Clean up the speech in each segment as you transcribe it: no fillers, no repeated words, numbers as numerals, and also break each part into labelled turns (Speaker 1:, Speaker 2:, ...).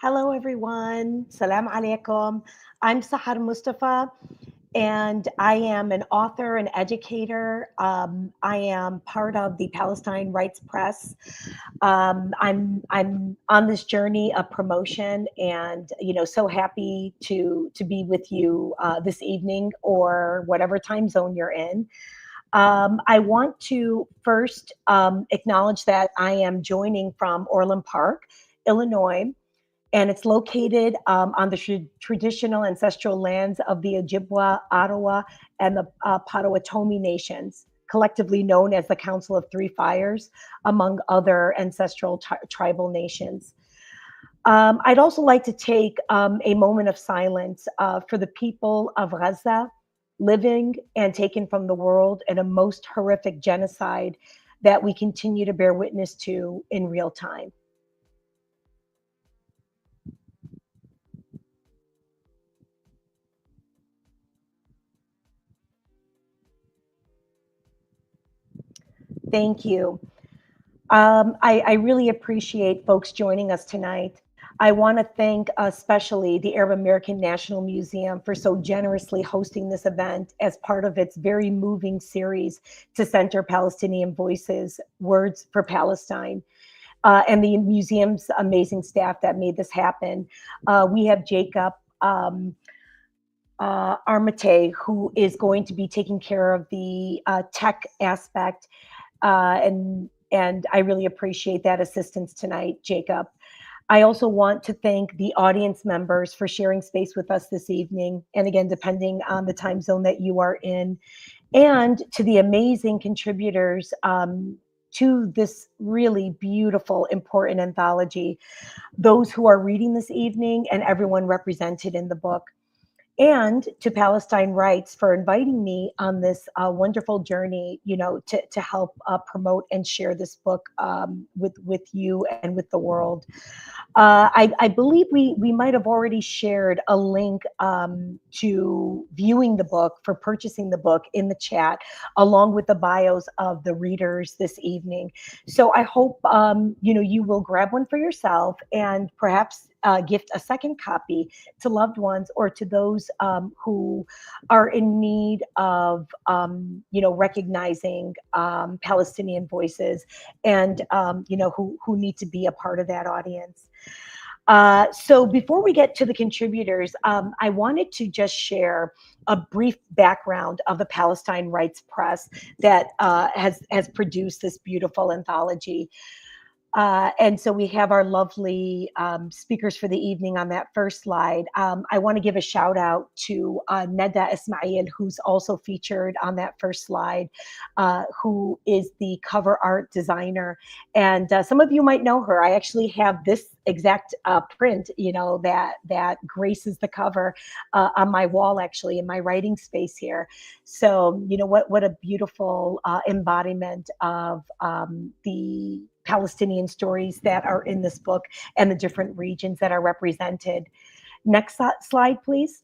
Speaker 1: Hello, everyone. Salam alaikum. I'm Sahar Mustafah, and I am an author and educator. I am part of the Palestine Writes Press. I'm on this journey of promotion, and so happy to be with you this evening or whatever time zone you're in. I want to first acknowledge that I am joining from Orland Park, Illinois, and it's located on the traditional ancestral lands of the Ojibwa, Ottawa, and the Potawatomi nations, collectively known as the Council of Three Fires, among other ancestral tribal nations. I'd also like to take a moment of silence for the people of Gaza, living and taken from the world in a most horrific genocide that we continue to bear witness to in real time. Thank you. I really appreciate folks joining us tonight. I want to thank especially the Arab American National Museum for so generously hosting this event as part of its very moving series to center Palestinian voices, Words for Palestine, and the museum's amazing staff that made this happen. We have Jacob Armate, who is going to be taking care of the tech aspect, and I really appreciate that assistance tonight, Jacob. I also want to thank the audience members for sharing space with us this evening. And again, depending on the time zone that you are in, and to the amazing contributors to this really beautiful, important anthology, those who are reading this evening and everyone represented in the book. And to Palestine Writes for inviting me on this wonderful journey, to help promote and share this book with you and with the world. I believe we might have already shared a link to viewing the book, for purchasing the book, in the chat, along with the bios of the readers this evening. So I hope you will grab one for yourself and perhaps gift a second copy to loved ones or to those who are in need of recognizing Palestinian voices, and who need to be a part of that audience. So before we get to the contributors, I wanted to just share a brief background of the Palestine Writes Press that has produced this beautiful anthology. And so we have our lovely speakers for the evening on that first slide. I want to give a shout out to Neda Ismail, who's also featured on that first slide, who is the cover art designer. And some of you might know her. I actually have this exact print, that graces the cover on my wall, actually, in my writing space here. So, what a beautiful embodiment of the Palestinian stories that are in this book and the different regions that are represented. Next slide, please.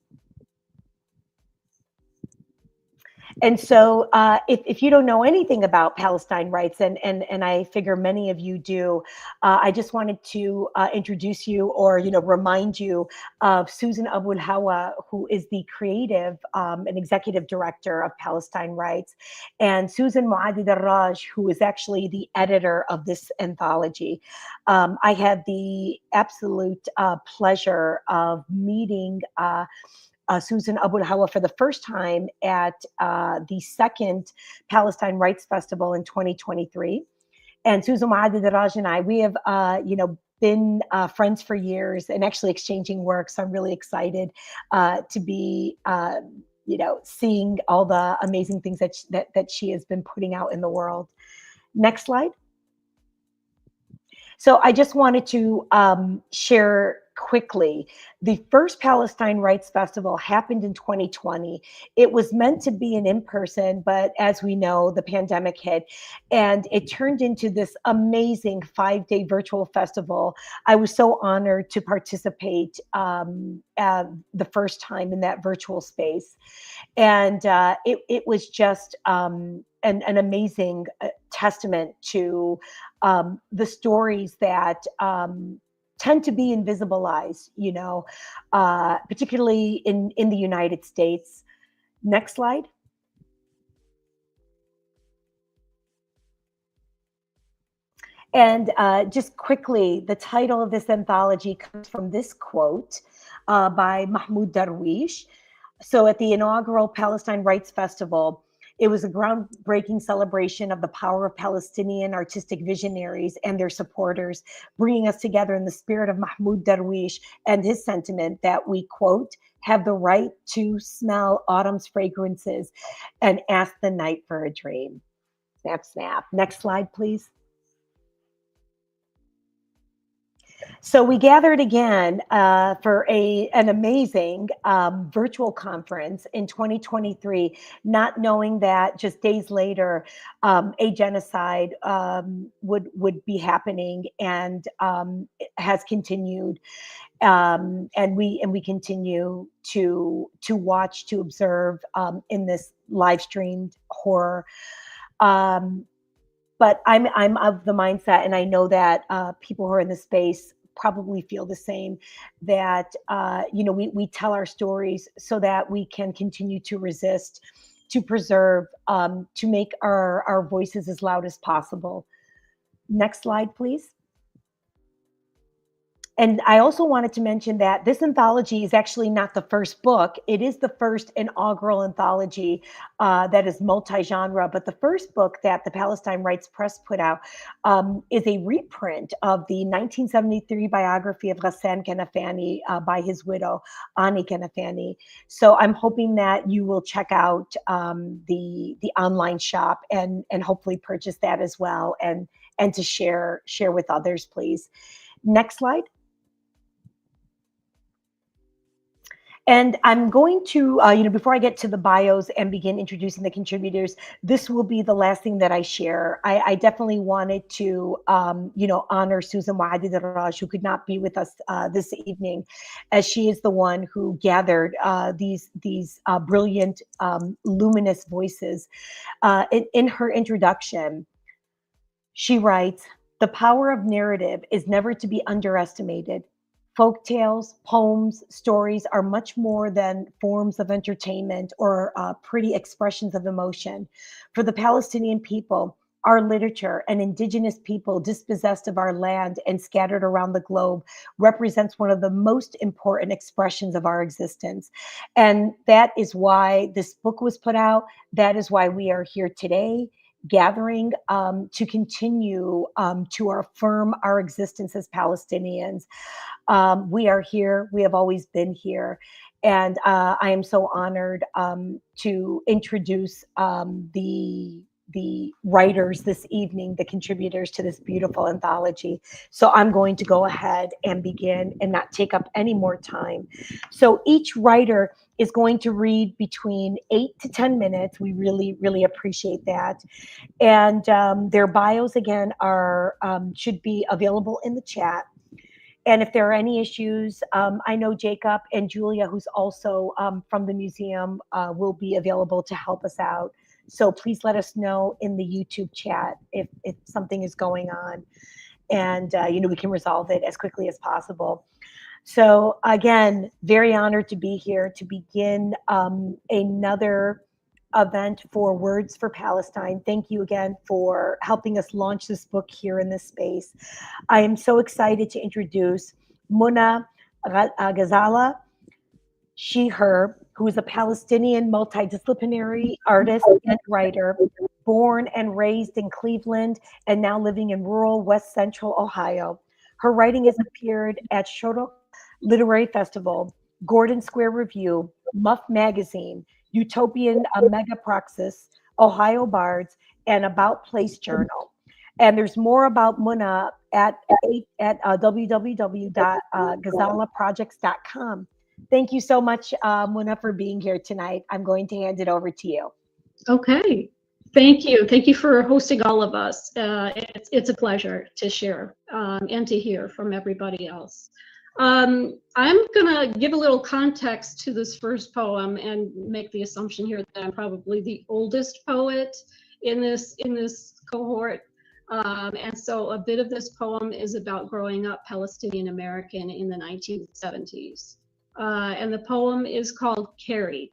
Speaker 1: And so if you don't know anything about Palestine Writes, and I figure many of you do, I just wanted to introduce you, or remind you of Susan Abu Hawa, who is the creative and executive director of Palestine Writes, and Susan Muadid-Raj, who is actually the editor of this anthology. I had the absolute pleasure of meeting Susan Abu Hawa for the first time at the second Palestine Writes Festival in 2023. And Susan Muadid-Raj and I, we have, been friends for years and actually exchanging work. So I'm really excited to be, seeing all the amazing things that she has been putting out in the world. Next slide. So I just wanted to share quickly. The first Palestine Writes Festival happened in 2020. It was meant to be an in-person, but as we know, the pandemic hit, and it turned into this amazing 5-day virtual festival. I was so honored to participate the first time in that virtual space. And it was just an amazing testament to the stories that tend to be invisibilized, you know, particularly in the United States. Next slide. And just quickly, the title of this anthology comes from this quote by Mahmoud Darwish. So at the inaugural Palestine Writes Festival, it was a groundbreaking celebration of the power of Palestinian artistic visionaries and their supporters, bringing us together in the spirit of Mahmoud Darwish and his sentiment that we, quote, have the right to smell autumn's fragrances and ask the night for a dream. Snap, snap. Next slide, please. So we gathered again for an amazing virtual conference in 2023, not knowing that just days later, a genocide would be happening, and has continued, and we continue to watch, to observe in this live streamed horror. But I'm of the mindset, and I know that people who are in the space probably feel the same, that you know, we tell our stories so that we can continue to resist, to preserve, to make our voices as loud as possible. Next slide, please. And I also wanted to mention that this anthology is actually not the first book. It is the first inaugural anthology that is multi-genre, but the first book that the Palestine Writes Press put out is a reprint of the 1973 biography of Ghassan Kanafani by his widow, Ani Kanafani. So I'm hoping that you will check out the online shop and hopefully purchase that as well, and to share with others, please. Next slide. And I'm going to, you know, before I get to the bios and begin introducing the contributors, this will be the last thing that I share. I definitely wanted to, you know, honor Susan Wahadi-Darraj, who could not be with us this evening, as she is the one who gathered these brilliant, luminous voices. In her introduction, she writes, "The power of narrative is never to be underestimated. Folk tales, poems, stories are much more than forms of entertainment or pretty expressions of emotion. For the Palestinian people, our literature, and indigenous people dispossessed of our land and scattered around the globe, represents one of the most important expressions of our existence." And that is why this book was put out. That is why we are here today, gathering to continue to affirm our existence as Palestinians. We are here. We have always been here. And I am so honored to introduce the writers this evening, the contributors to this beautiful anthology. So I'm going to go ahead and begin and not take up any more time. So each writer is going to read between 8 to 10 minutes. We really, really appreciate that. And their bios, again, are should be available in the chat. And if there are any issues, I know Jacob and Julia, who's also from the museum, will be available to help us out. So please let us know in the YouTube chat if something is going on, and you know, we can resolve it as quickly as possible. So again, very honored to be here to begin another event for Words for Palestine. Thank you again for helping us launch this book here in this space. I am so excited to introduce Muna Gazala, she, her, who is a Palestinian multidisciplinary artist and writer, born and raised in Cleveland and now living in rural West Central Ohio. Her writing has appeared at Shorrock Literary Festival, Gordon Square Review, Muff Magazine, Utopian Megapraxis, Ohio Bards, and About Place Journal. And there's more about Muna at www.gazalaprojects.com. Thank you so much, Muna, for being here tonight. I'm going to hand it over to you.
Speaker 2: Okay. Thank you. Thank you for hosting all of us. It's a pleasure to share and to hear from everybody else. I'm going to give a little context to this first poem and make the assumption here that I'm probably the oldest poet in this cohort. And so a bit of this poem is about growing up Palestinian American in the 1970s. And the poem is called Carried.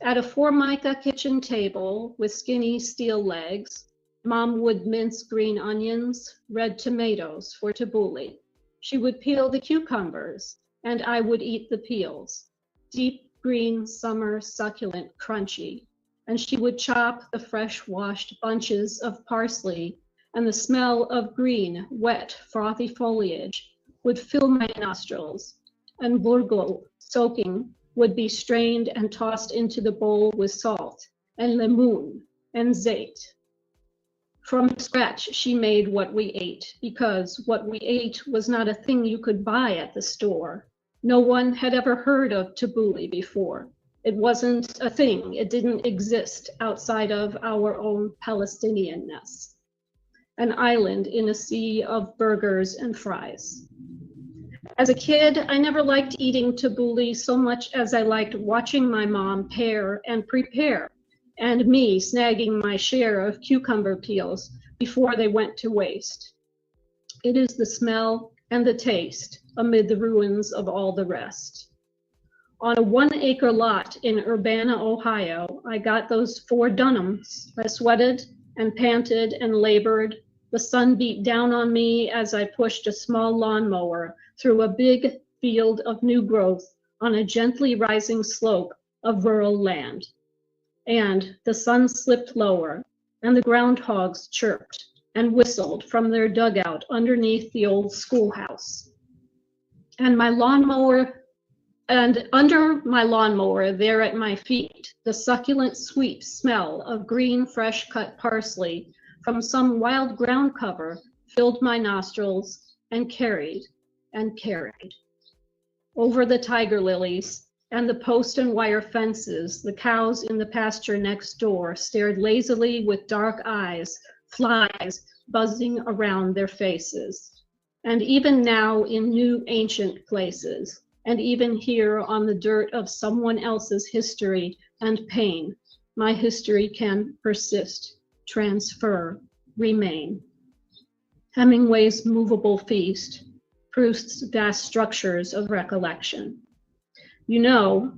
Speaker 2: At a Formica kitchen table with skinny steel legs, Mom would mince green onions, red tomatoes for tabbouleh. She would peel the cucumbers, and I would eat the peels, deep green, summer, succulent, crunchy. And she would chop the fresh washed bunches of parsley, and the smell of green, wet, frothy foliage would fill my nostrils, and burgul, soaking, would be strained and tossed into the bowl with salt, and lemoon, and zait. From scratch, she made what we ate, because what we ate was not a thing you could buy at the store. No one had ever heard of tabbouleh before. It wasn't a thing. It didn't exist outside of our own Palestinianness. An island in a sea of burgers and fries. As a kid, I never liked eating tabbouleh so much as I liked watching my mom pare and prepare, and me snagging my share of cucumber peels before they went to waste. It is the smell and the taste amid the ruins of all the rest. On a 1-acre lot in Urbana, Ohio, I got those 4 dunhams. I sweated and panted and labored. The sun beat down on me as I pushed a small lawnmower through a big field of new growth on a gently rising slope of rural land. And the sun slipped lower, and the groundhogs chirped and whistled from their dugout underneath the old schoolhouse. And under my lawnmower, there at my feet, the succulent, sweet smell of green, fresh-cut parsley from some wild ground cover filled my nostrils and carried and carried. Over the tiger lilies and the post and wire fences, the cows in the pasture next door stared lazily with dark eyes, flies buzzing around their faces. And even now in new ancient places, and even here on the dirt of someone else's history and pain, my history can persist, transfer, remain. Hemingway's movable feast, Proust's vast structures of recollection. You know,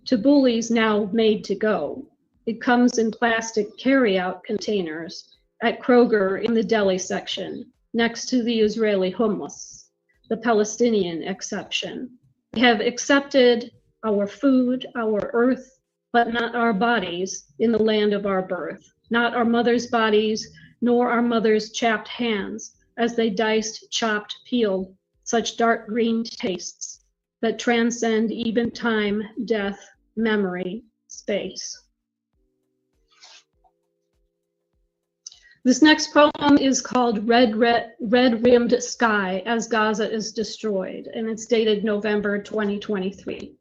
Speaker 2: tabbouleh's now made to go. It comes in plastic carry-out containers at Kroger in the deli section, next to the Israeli hummus, the Palestinian exception. We have accepted our food, our earth, but not our bodies in the land of our birth, not our mother's bodies, nor our mother's chapped hands as they diced, chopped, peeled such dark green tastes that transcend even time, death, memory, space. This next poem is called Red Rimmed Sky as Gaza is Destroyed, and it's dated November 2023.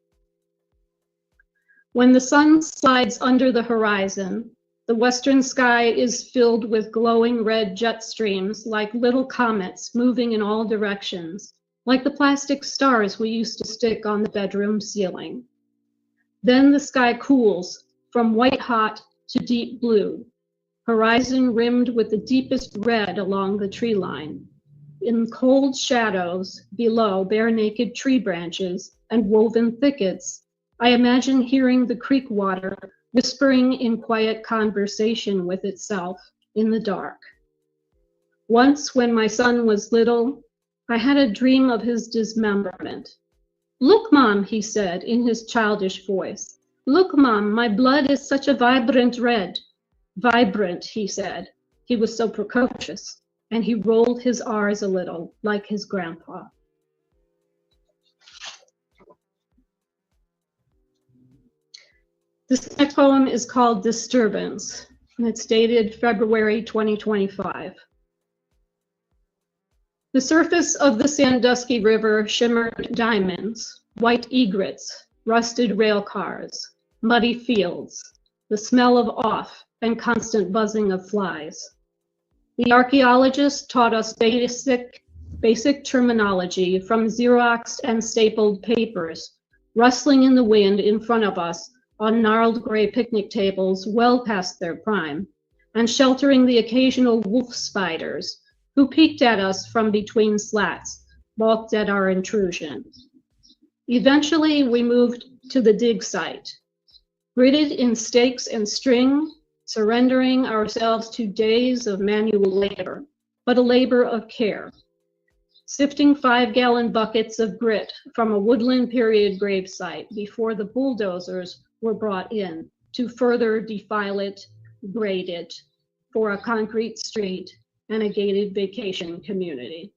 Speaker 2: When the sun slides under the horizon, the western sky is filled with glowing red jet streams like little comets moving in all directions, like the plastic stars we used to stick on the bedroom ceiling. Then the sky cools from white hot to deep blue, horizon rimmed with the deepest red along the tree line. In cold shadows below bare naked tree branches and woven thickets, I imagine hearing the creek water whispering in quiet conversation with itself in the dark. Once when my son was little, I had a dream of his dismemberment. "Look, Mom," he said in his childish voice. "Look, Mom, my blood is such a vibrant red." "Vibrant," he said. He was so precocious, and he rolled his R's a little, like his grandpa. This next poem is called Disturbance, and it's dated February 2025. The surface of the Sandusky River shimmered diamonds, white egrets, rusted rail cars, muddy fields, the smell of off and constant buzzing of flies. The archaeologist taught us basic terminology from Xeroxed and stapled papers, rustling in the wind in front of us on gnarled gray picnic tables well past their prime, and sheltering the occasional wolf spiders who peeked at us from between slats, balked at our intrusion. Eventually, we moved to the dig site, gridded in stakes and string, surrendering ourselves to days of manual labor, but a labor of care. Sifting 5-gallon buckets of grit from a woodland period gravesite before the bulldozers were brought in to further defile it, grade it for a concrete street and a gated vacation community.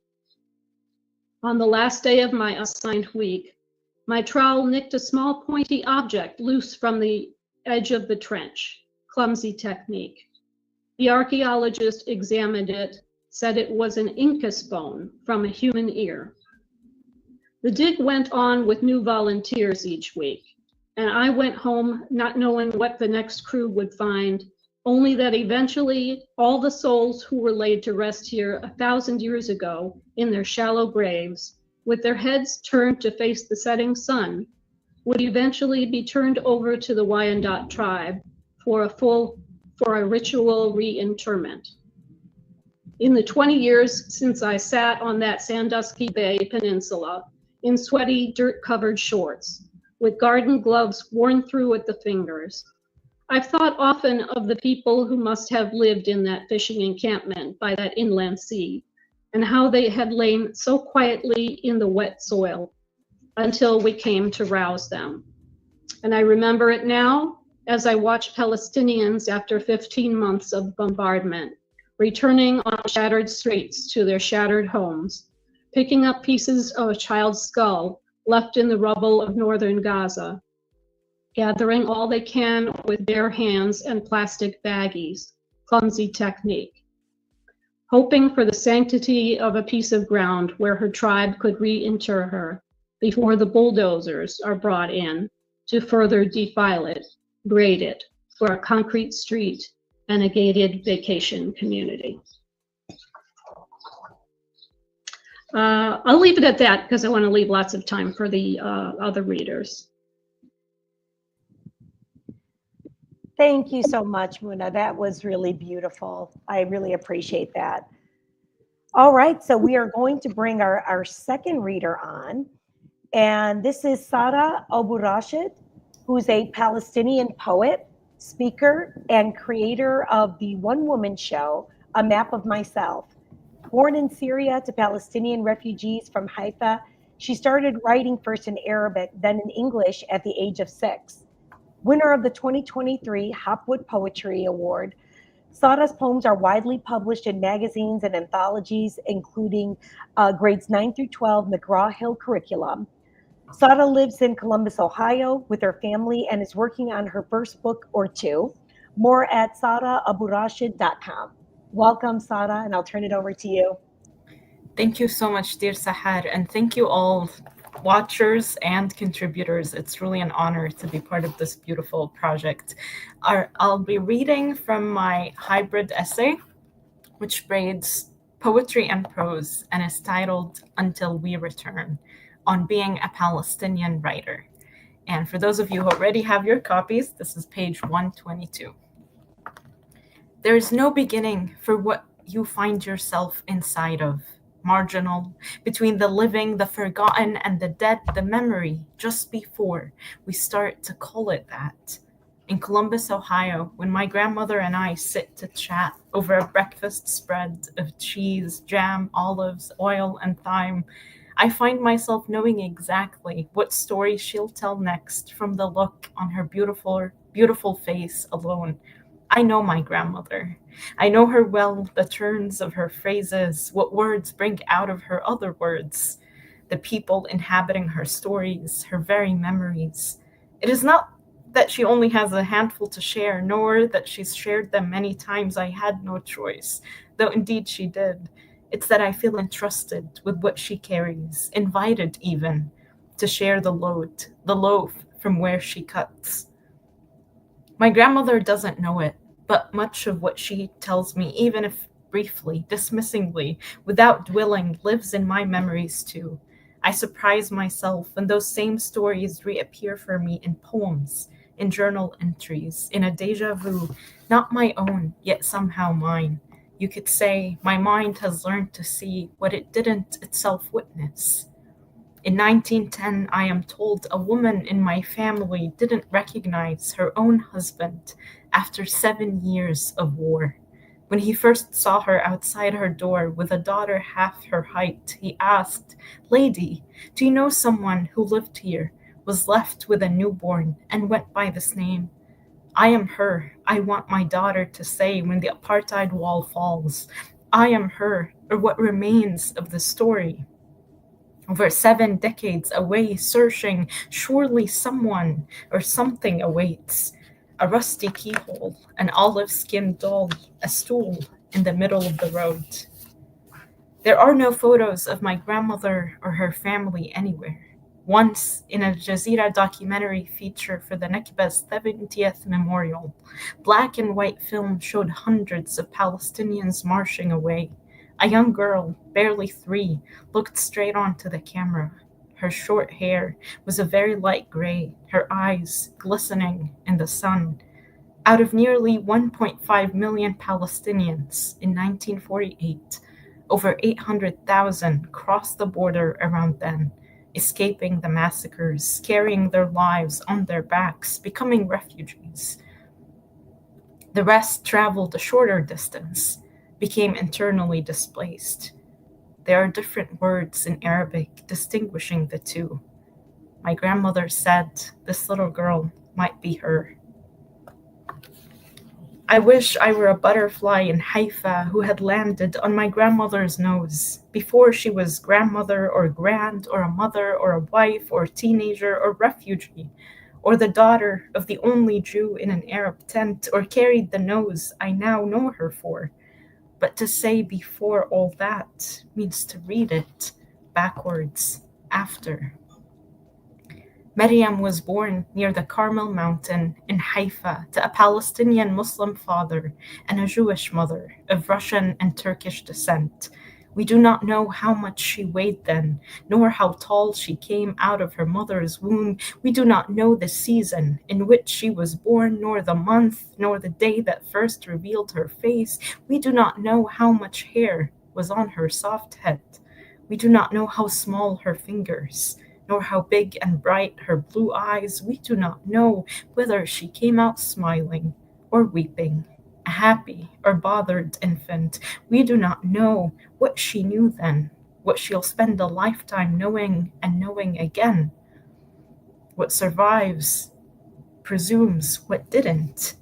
Speaker 2: On the last day of my assigned week, my trowel nicked a small pointy object loose from the edge of the trench. Clumsy technique. The archaeologist examined it, said it was an incus bone from a human ear. The dig went on with new volunteers each week, and I went home not knowing what the next crew would find, only that eventually all the souls who were laid to rest here 1,000 years ago in their shallow graves, with their heads turned to face the setting sun, would eventually be turned over to the Wyandot tribe for a ritual reinterment. In the 20 years since I sat on that Sandusky Bay Peninsula in sweaty, dirt-covered shorts, with garden gloves worn through at the fingers, I've thought often of the people who must have lived in that fishing encampment by that inland sea, and how they had lain so quietly in the wet soil until we came to rouse them. And I remember it now as I watch Palestinians after 15 months of bombardment, returning on shattered streets to their shattered homes, picking up pieces of a child's skull left in the rubble of northern Gaza, gathering all they can with bare hands and plastic baggies, clumsy technique, hoping for the sanctity of a piece of ground where her tribe could reinter her before the bulldozers are brought in to further defile it, grade it for a concrete street and a gated vacation community. I'll leave it at that because I want to leave lots of time for the other readers.
Speaker 1: Thank you so much, Muna. That was really beautiful. I really appreciate that. All right, so we are going to bring our second reader on, and this is Sara Abou Rashed, who's a Palestinian poet, speaker, and creator of the one-woman show, A Map of Myself. Born in Syria to Palestinian refugees from Haifa, she started writing first in Arabic, then in English at the age of 6. Winner of the 2023 Hopwood Poetry Award, Sara's poems are widely published in magazines and anthologies, including grades 9 through 12 McGraw Hill curriculum. Sara lives in Columbus, Ohio with her family and is working on her first book or two. More at saraabouRashed.com. Welcome, Sara, and I'll turn it over to you.
Speaker 3: Thank you so much, dear Sahar, and thank you all watchers and contributors. It's really an honor to be part of this beautiful project. I'll be reading from my hybrid essay, which braids poetry and prose and is titled Until We Return, on being a Palestinian writer. And for those of you who already have your copies, this is page 122. There is no beginning for what you find yourself inside of. Marginal, between the living, the forgotten, and the dead, the memory, just before we start to call it that. In Columbus, Ohio, when my grandmother and I sit to chat over a breakfast spread of cheese, jam, olives, oil, and thyme, I find myself knowing exactly what story she'll tell next from the look on her beautiful face alone. I know my grandmother. I know her well, the turns of her phrases, what words bring out of her other words, the people inhabiting her stories, her very memories. It is not that she only has a handful to share, nor that she's shared them many times I had no choice, though indeed she did. It's that I feel entrusted with what she carries, invited even, to share the load, the loaf from where she cuts. My grandmother doesn't know it, but much of what she tells me, even if briefly, dismissingly, without dwelling, lives in my memories too. I surprise myself when those same stories reappear for me in poems, in journal entries, in a deja vu, not my own, yet somehow mine. You could say my mind has learned to see what it didn't itself witness. In 1910, I am told a woman in my family didn't recognize her own husband after 7 years of war. When he first saw her outside her door with a daughter half her height, he asked, "Lady, do you know someone who lived here, was left with a newborn, and went by this name? I am her. I want my daughter to say when the apartheid wall falls, I am her, or what remains of the story." Over 7 decades away, searching, surely someone or something awaits. A rusty keyhole, an olive-skinned doll, a stool in the middle of the road. There are no photos of my grandmother or her family anywhere. Once, in a Jazeera documentary feature for the Nakba's 70th memorial, black and white film showed hundreds of Palestinians marching away. A young girl, barely 3, looked straight onto the camera. Her short hair was a very light gray, her eyes glistening in the sun. Out of nearly 1.5 million Palestinians in 1948, over 800,000 crossed the border around then, escaping the massacres, carrying their lives on their backs, becoming refugees. The rest traveled a shorter distance, became internally displaced. There are different words in Arabic distinguishing the two. My grandmother said this little girl might be her. I wish I were a butterfly in Haifa who had landed on my grandmother's nose before she was grandmother or grand or a mother or a wife or teenager or refugee, or the daughter of the only Jew in an Arab tent, or carried the nose I now know her for. But to say before all that means to read it backwards after. Maryam was born near the Carmel Mountain in Haifa to a Palestinian Muslim father and a Jewish mother of Russian and Turkish descent. We do not know how much she weighed then, nor how tall she came out of her mother's womb. We do not know the season in which she was born, nor the month, nor the day that first revealed her face. We do not know how much hair was on her soft head. We do not know how small her fingers, nor how big and bright her blue eyes. We do not know whether she came out smiling or weeping, a happy or bothered infant. We do not know what she knew then, what she'll spend a lifetime knowing and knowing again. What survives presumes what didn't.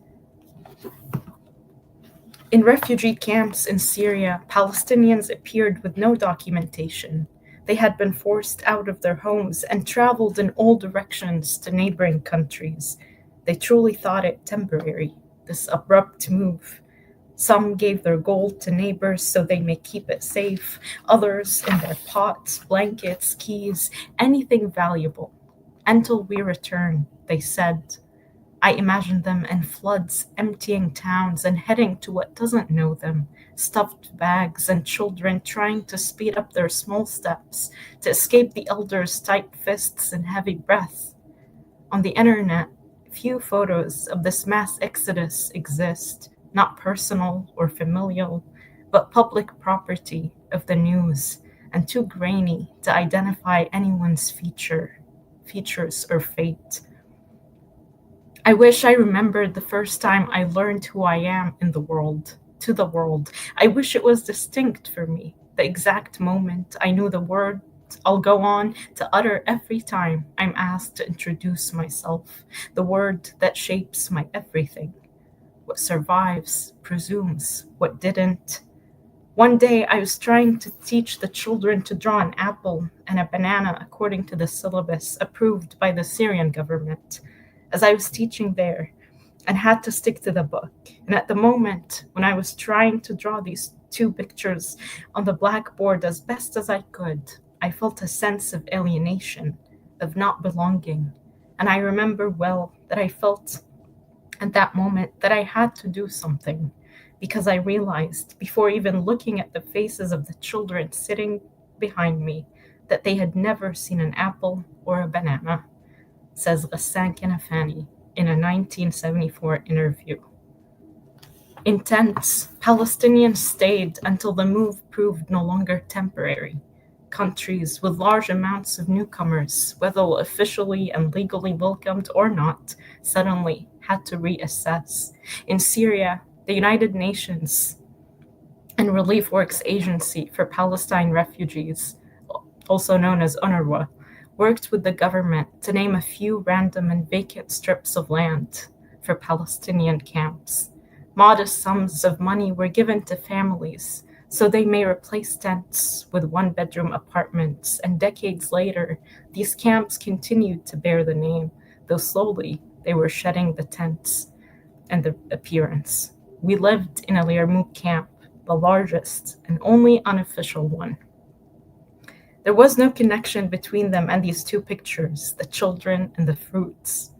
Speaker 3: In refugee camps in Syria, Palestinians appeared with no documentation. They had been forced out of their homes and traveled in all directions to neighboring countries. They truly thought it temporary, this abrupt move. Some gave their gold to neighbors so they may keep it safe, others in their pots, blankets, keys, anything valuable. Until we return, they said. I imagine them in floods, emptying towns and heading to what doesn't know them, stuffed bags and children trying to speed up their small steps to escape the elders' tight fists and heavy breath. On the internet, few photos of this mass exodus exist, not personal or familial, but public property of the news, and too grainy to identify anyone's features or fate. I wish I remembered the first time I learned who I am in the world, to the world. I wish it was distinct for me, the exact moment I knew the word I'll go on to utter every time I'm asked to introduce myself, the word that shapes my everything. What survives presumes what didn't. One day I was trying to teach the children to draw an apple and a banana according to the syllabus approved by the Syrian government. As I was teaching there, and had to stick to the book. And at the moment when I was trying to draw these two pictures on the blackboard as best as I could, I felt a sense of alienation, of not belonging. And I remember well that I felt at that moment that I had to do something, because I realized, before even looking at the faces of the children sitting behind me, that they had never seen an apple or a banana, says Ghassan Kanafani in a 1974 interview. In tents, Palestinians stayed until the move proved no longer temporary. Countries with large amounts of newcomers, whether officially and legally welcomed or not, suddenly had to reassess. In Syria, the United Nations and Relief Works Agency for Palestine Refugees, also known as UNRWA, worked with the government to name a few random and vacant strips of land for Palestinian camps. Modest sums of money were given to families so they may replace tents with one-bedroom apartments, and decades later, these camps continued to bear the name, though slowly they were shedding the tents and the appearance. We lived in a Yarmouk camp, the largest and only unofficial one. There was no connection between them and these two pictures, the children and the fruits.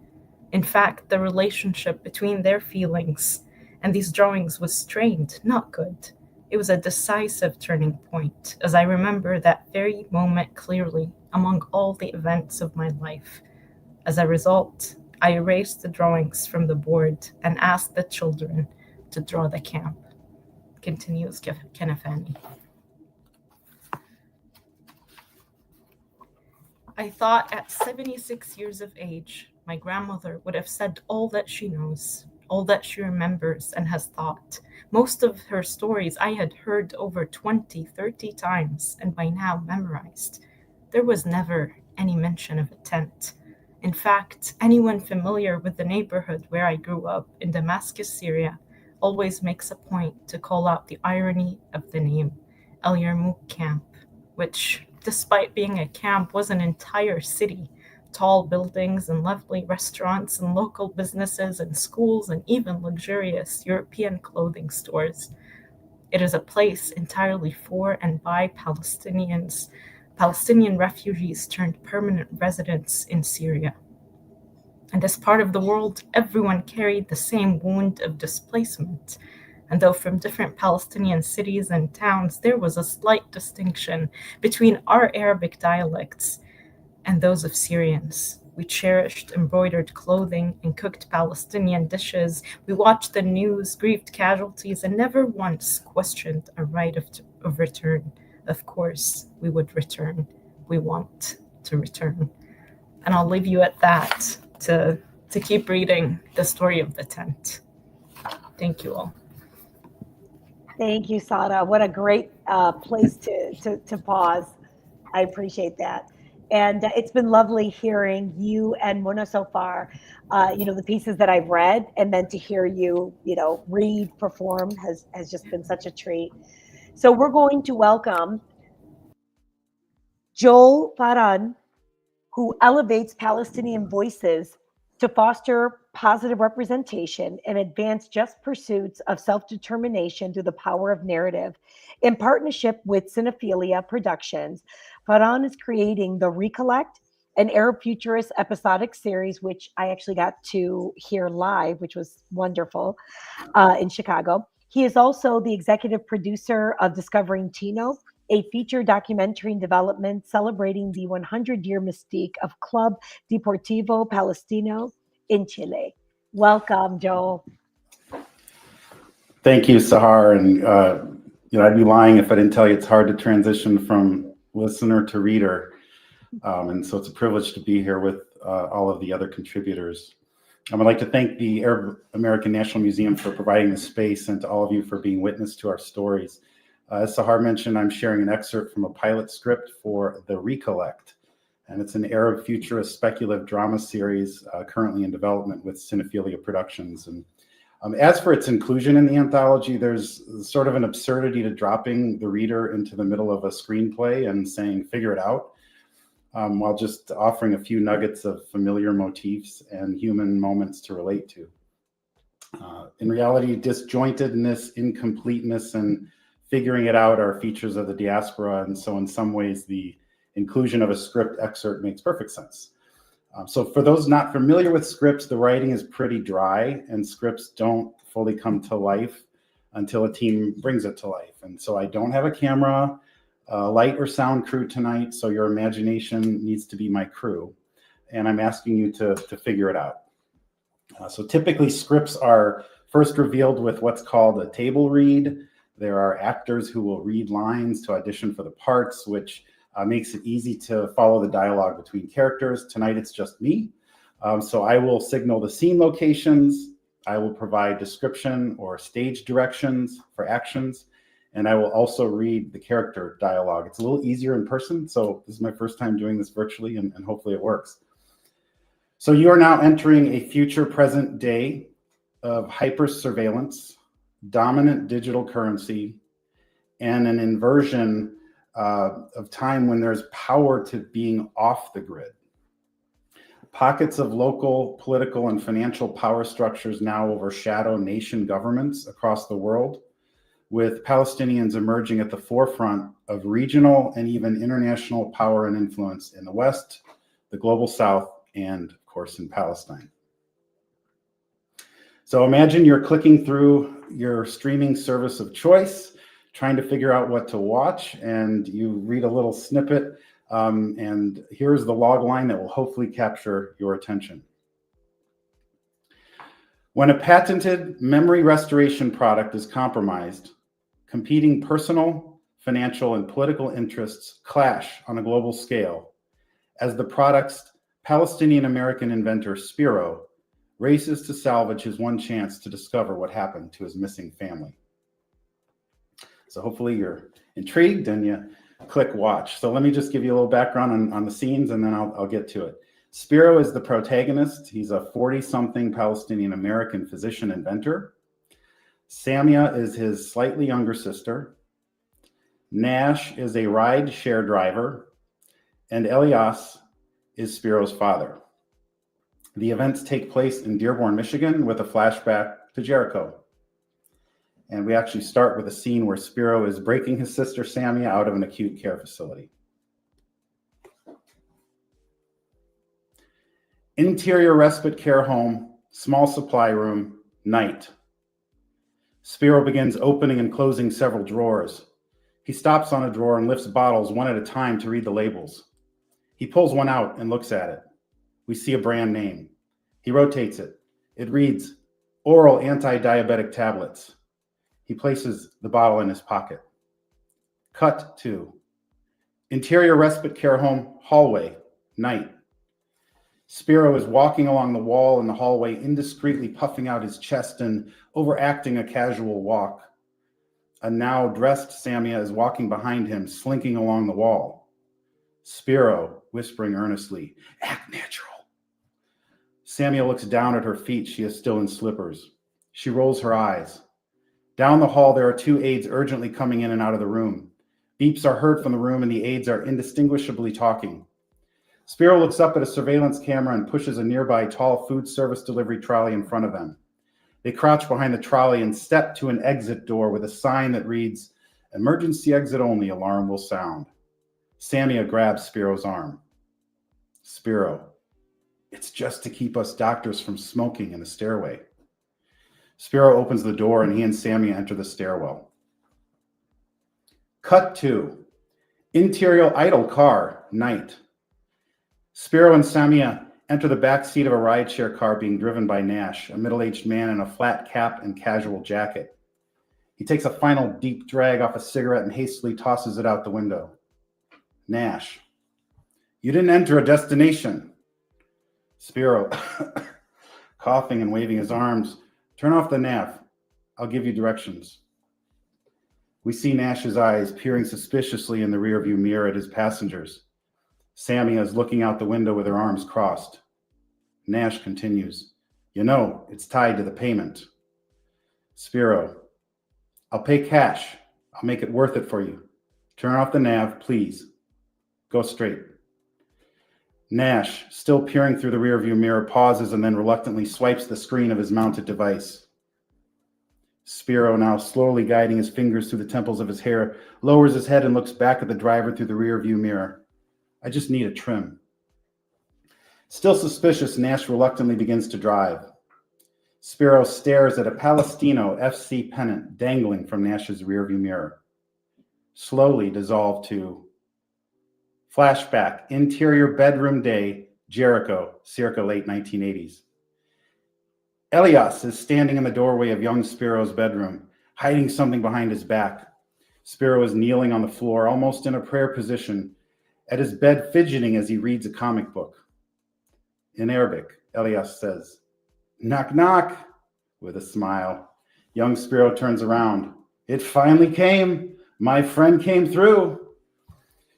Speaker 3: In fact, the relationship between their feelings and these drawings was strained, not good. It was a decisive turning point, as I remember that very moment clearly among all the events of my life. As a result, I erased the drawings from the board and asked the children to draw the camp. Continues Kenafani. I thought at 76 years of age, my grandmother would have said all that she knows, all that she remembers and has thought. Most of her stories I had heard over 20, 30 times and by now memorized. There was never any mention of a tent. In fact, anyone familiar with the neighborhood where I grew up in Damascus, Syria, always makes a point to call out the irony of the name, El Yarmouk Camp, which, despite being a camp, was an entire city. Tall buildings and lovely restaurants and local businesses and schools and even luxurious European clothing stores. It is a place entirely for and by Palestinians, Palestinian refugees turned permanent residents in Syria. In this part of the world, everyone carried the same wound of displacement. And though from different Palestinian cities and towns, there was a slight distinction between our Arabic dialects and those of Syrians. We cherished embroidered clothing and cooked Palestinian dishes. We watched the news, grieved casualties, and never once questioned a right of return. Of course, we would return. We want to return. And I'll leave you at that to keep reading the story of the tent. Thank you all.
Speaker 1: Thank you, Sara. What a great place to pause. I appreciate that. And it's been lovely hearing you and Mona so far, the pieces that I've read, and then to hear you, read, perform has just been such a treat. So we're going to welcome Joel Farran, who elevates Palestinian voices to foster positive representation and advance just pursuits of self-determination through the power of narrative. In partnership with Cinephilia Productions, Farran is creating the Recollect, an Arab-futurist episodic series, which I actually got to hear live, which was wonderful, in Chicago. He is also the executive producer of Discovering Tino, a feature documentary in development celebrating the 100-year mystique of Club Deportivo Palestino in Chile. Welcome, Joel.
Speaker 4: Thank you, Sahar. And I'd be lying if I didn't tell you it's hard to transition from listener to reader. And so it's a privilege to be here with all of the other contributors. I'd like to thank the Arab American National Museum for providing the space, and to all of you for being witness to our stories. As Sahar mentioned, I'm sharing an excerpt from a pilot script for The Recollect, and it's an Arab futurist speculative drama series currently in development with Cinephilia Productions. And as for its inclusion in the anthology, there's sort of an absurdity to dropping the reader into the middle of a screenplay and saying, figure it out, while just offering a few nuggets of familiar motifs and human moments to relate to. In reality, disjointedness, incompleteness, and figuring it out are features of the diaspora, and so in some ways the inclusion of a script excerpt makes perfect sense. So for those not familiar with scripts, the writing is pretty dry, and scripts don't fully come to life until a team brings it to life. And so I don't have a camera, light or sound crew tonight, so your imagination needs to be my crew, and I'm asking you to figure it out. So typically scripts are first revealed with what's called a table read. There are actors who will read lines to audition for the parts, which makes it easy to follow the dialogue between characters. Tonight it's just me. So I will signal the scene locations. I will provide description or stage directions for actions. And I will also read the character dialogue. It's a little easier in person. So this is my first time doing this virtually, and hopefully it works. So you are now entering a future present day of hyper surveillance, dominant digital currency, and an inversion of time when there's power to being off the grid. Pockets of local political and financial power structures now overshadow nation governments across the world, with Palestinians emerging at the forefront of regional and even international power and influence in the West, the global South, and of course in Palestine. So imagine you're clicking through your streaming service of choice, trying to figure out what to watch, and you read a little snippet, and here's the log line that will hopefully capture your attention. When a patented memory restoration product is compromised, competing personal, financial, and political interests clash on a global scale as the product's Palestinian-American inventor, Spiro, races to salvage his one chance to discover what happened to his missing family. So hopefully you're intrigued and you click watch. So let me just give you a little background on the scenes, and then I'll get to it. Spiro is the protagonist. He's a 40-something Palestinian-American physician inventor. Samia is his slightly younger sister. Nash is a ride-share driver. And Elias is Spiro's father. The events take place in Dearborn, Michigan, with a flashback to Jericho. And we actually start with a scene where Spiro is breaking his sister Samia out of an acute care facility. Interior respite care home, small supply room, night. Spiro begins opening and closing several drawers. He stops on a drawer and lifts bottles one at a time to read the labels. He pulls one out and looks at it. We see a brand name. He rotates it. It reads, oral anti-diabetic tablets. He places the bottle in his pocket. Cut to interior respite care home, hallway, night. Spiro is walking along the wall in the hallway, indiscreetly puffing out his chest and overacting a casual walk. A now dressed Samia is walking behind him, slinking along the wall. Spiro, whispering earnestly, act natural. Samia looks down at her feet. She is still in slippers. She rolls her eyes. Down the hall, there are two aides urgently coming in and out of the room. Beeps are heard from the room, and the aides are indistinguishably talking. Spiro looks up at a surveillance camera and pushes a nearby tall food service delivery trolley in front of them. They crouch behind the trolley and step to an exit door with a sign that reads, emergency exit only, alarm will sound. Samia grabs Spiro's arm. Spiro, it's just to keep us doctors from smoking in the stairway. Spiro opens the door and he and Samia enter the stairwell. Cut to interior idle car, night. Spiro and Samia enter the back seat of a rideshare car being driven by Nash, a middle-aged man in a flat cap and casual jacket. He takes a final deep drag off a cigarette and hastily tosses it out the window. Nash, you didn't enter a destination. Spiro, coughing and waving his arms, turn off the nav. I'll give you directions. We see Nash's eyes peering suspiciously in the rearview mirror at his passengers. Samia is looking out the window with her arms crossed. Nash continues, you know, it's tied to the payment. Spiro, I'll pay cash. I'll make it worth it for you. Turn off the nav, please. Go straight. Nash, still peering through the rearview mirror, pauses and then reluctantly swipes the screen of his mounted device. Spiro, now slowly guiding his fingers through the temples of his hair, lowers his head and looks back at the driver through the rearview mirror. I just need a trim. Still suspicious, Nash reluctantly begins to drive. Spiro stares at a Palestino FC pennant dangling from Nash's rearview mirror. Slowly dissolve to flashback, interior bedroom day, Jericho, circa late 1980s. Elias is standing in the doorway of young Spiro's bedroom, hiding something behind his back. Spiro is kneeling on the floor, almost in a prayer position, at his bed fidgeting as he reads a comic book. In Arabic, Elias says, "Knock, knock," with a smile. Young Spiro turns around. "It finally came. My friend came through."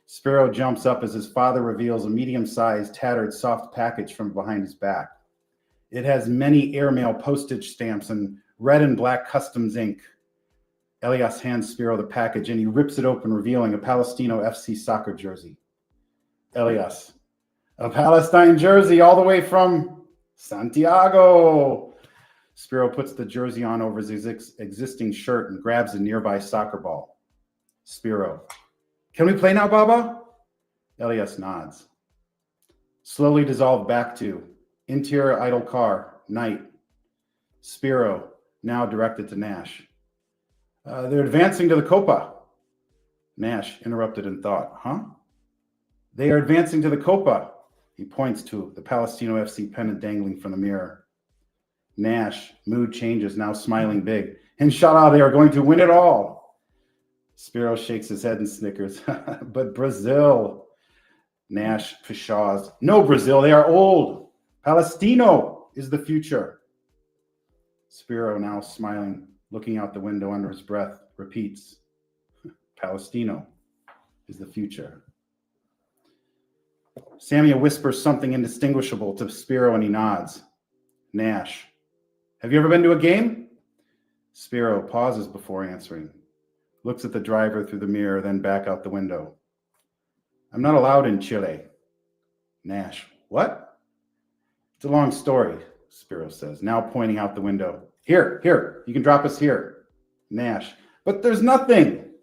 Speaker 4: Spiro jumps up as his father reveals a medium-sized, tattered, soft package from behind his back. It has many airmail postage stamps and red and black customs ink. Elias hands Spiro the package and he rips it open, revealing a Palestino FC soccer jersey. Elias, "A Palestine jersey all the way from Santiago." Spiro puts the jersey on over his existing shirt and grabs a nearby soccer ball. Spiro, "Can we play now, Baba?" Elias nods. Slowly dissolve back to interior idle car, night. Spiro, now directed to Nash. "They're advancing to the Copa." Nash interrupted in thought. "Huh?" "They are advancing to the Copa." He points to the Palestino FC pennant dangling from the mirror. Nash, mood changes, now smiling big. "Inshallah, they are going to win it all." Spiro shakes his head and snickers. "But Brazil." Nash pshaws. "No, Brazil, they are old. Palestino is the future." Spiro, now smiling, looking out the window under his breath, repeats, "Palestino is the future." Samia whispers something indistinguishable to Spiro and he nods. Nash, "Have you ever been to a game?" Spiro pauses before answering, looks at the driver through the mirror, then back out the window. "I'm not allowed in Chile." Nash, "What?" "It's a long story," Spiro says, now pointing out the window. Here, you can drop us here." Nash, "But there's nothing."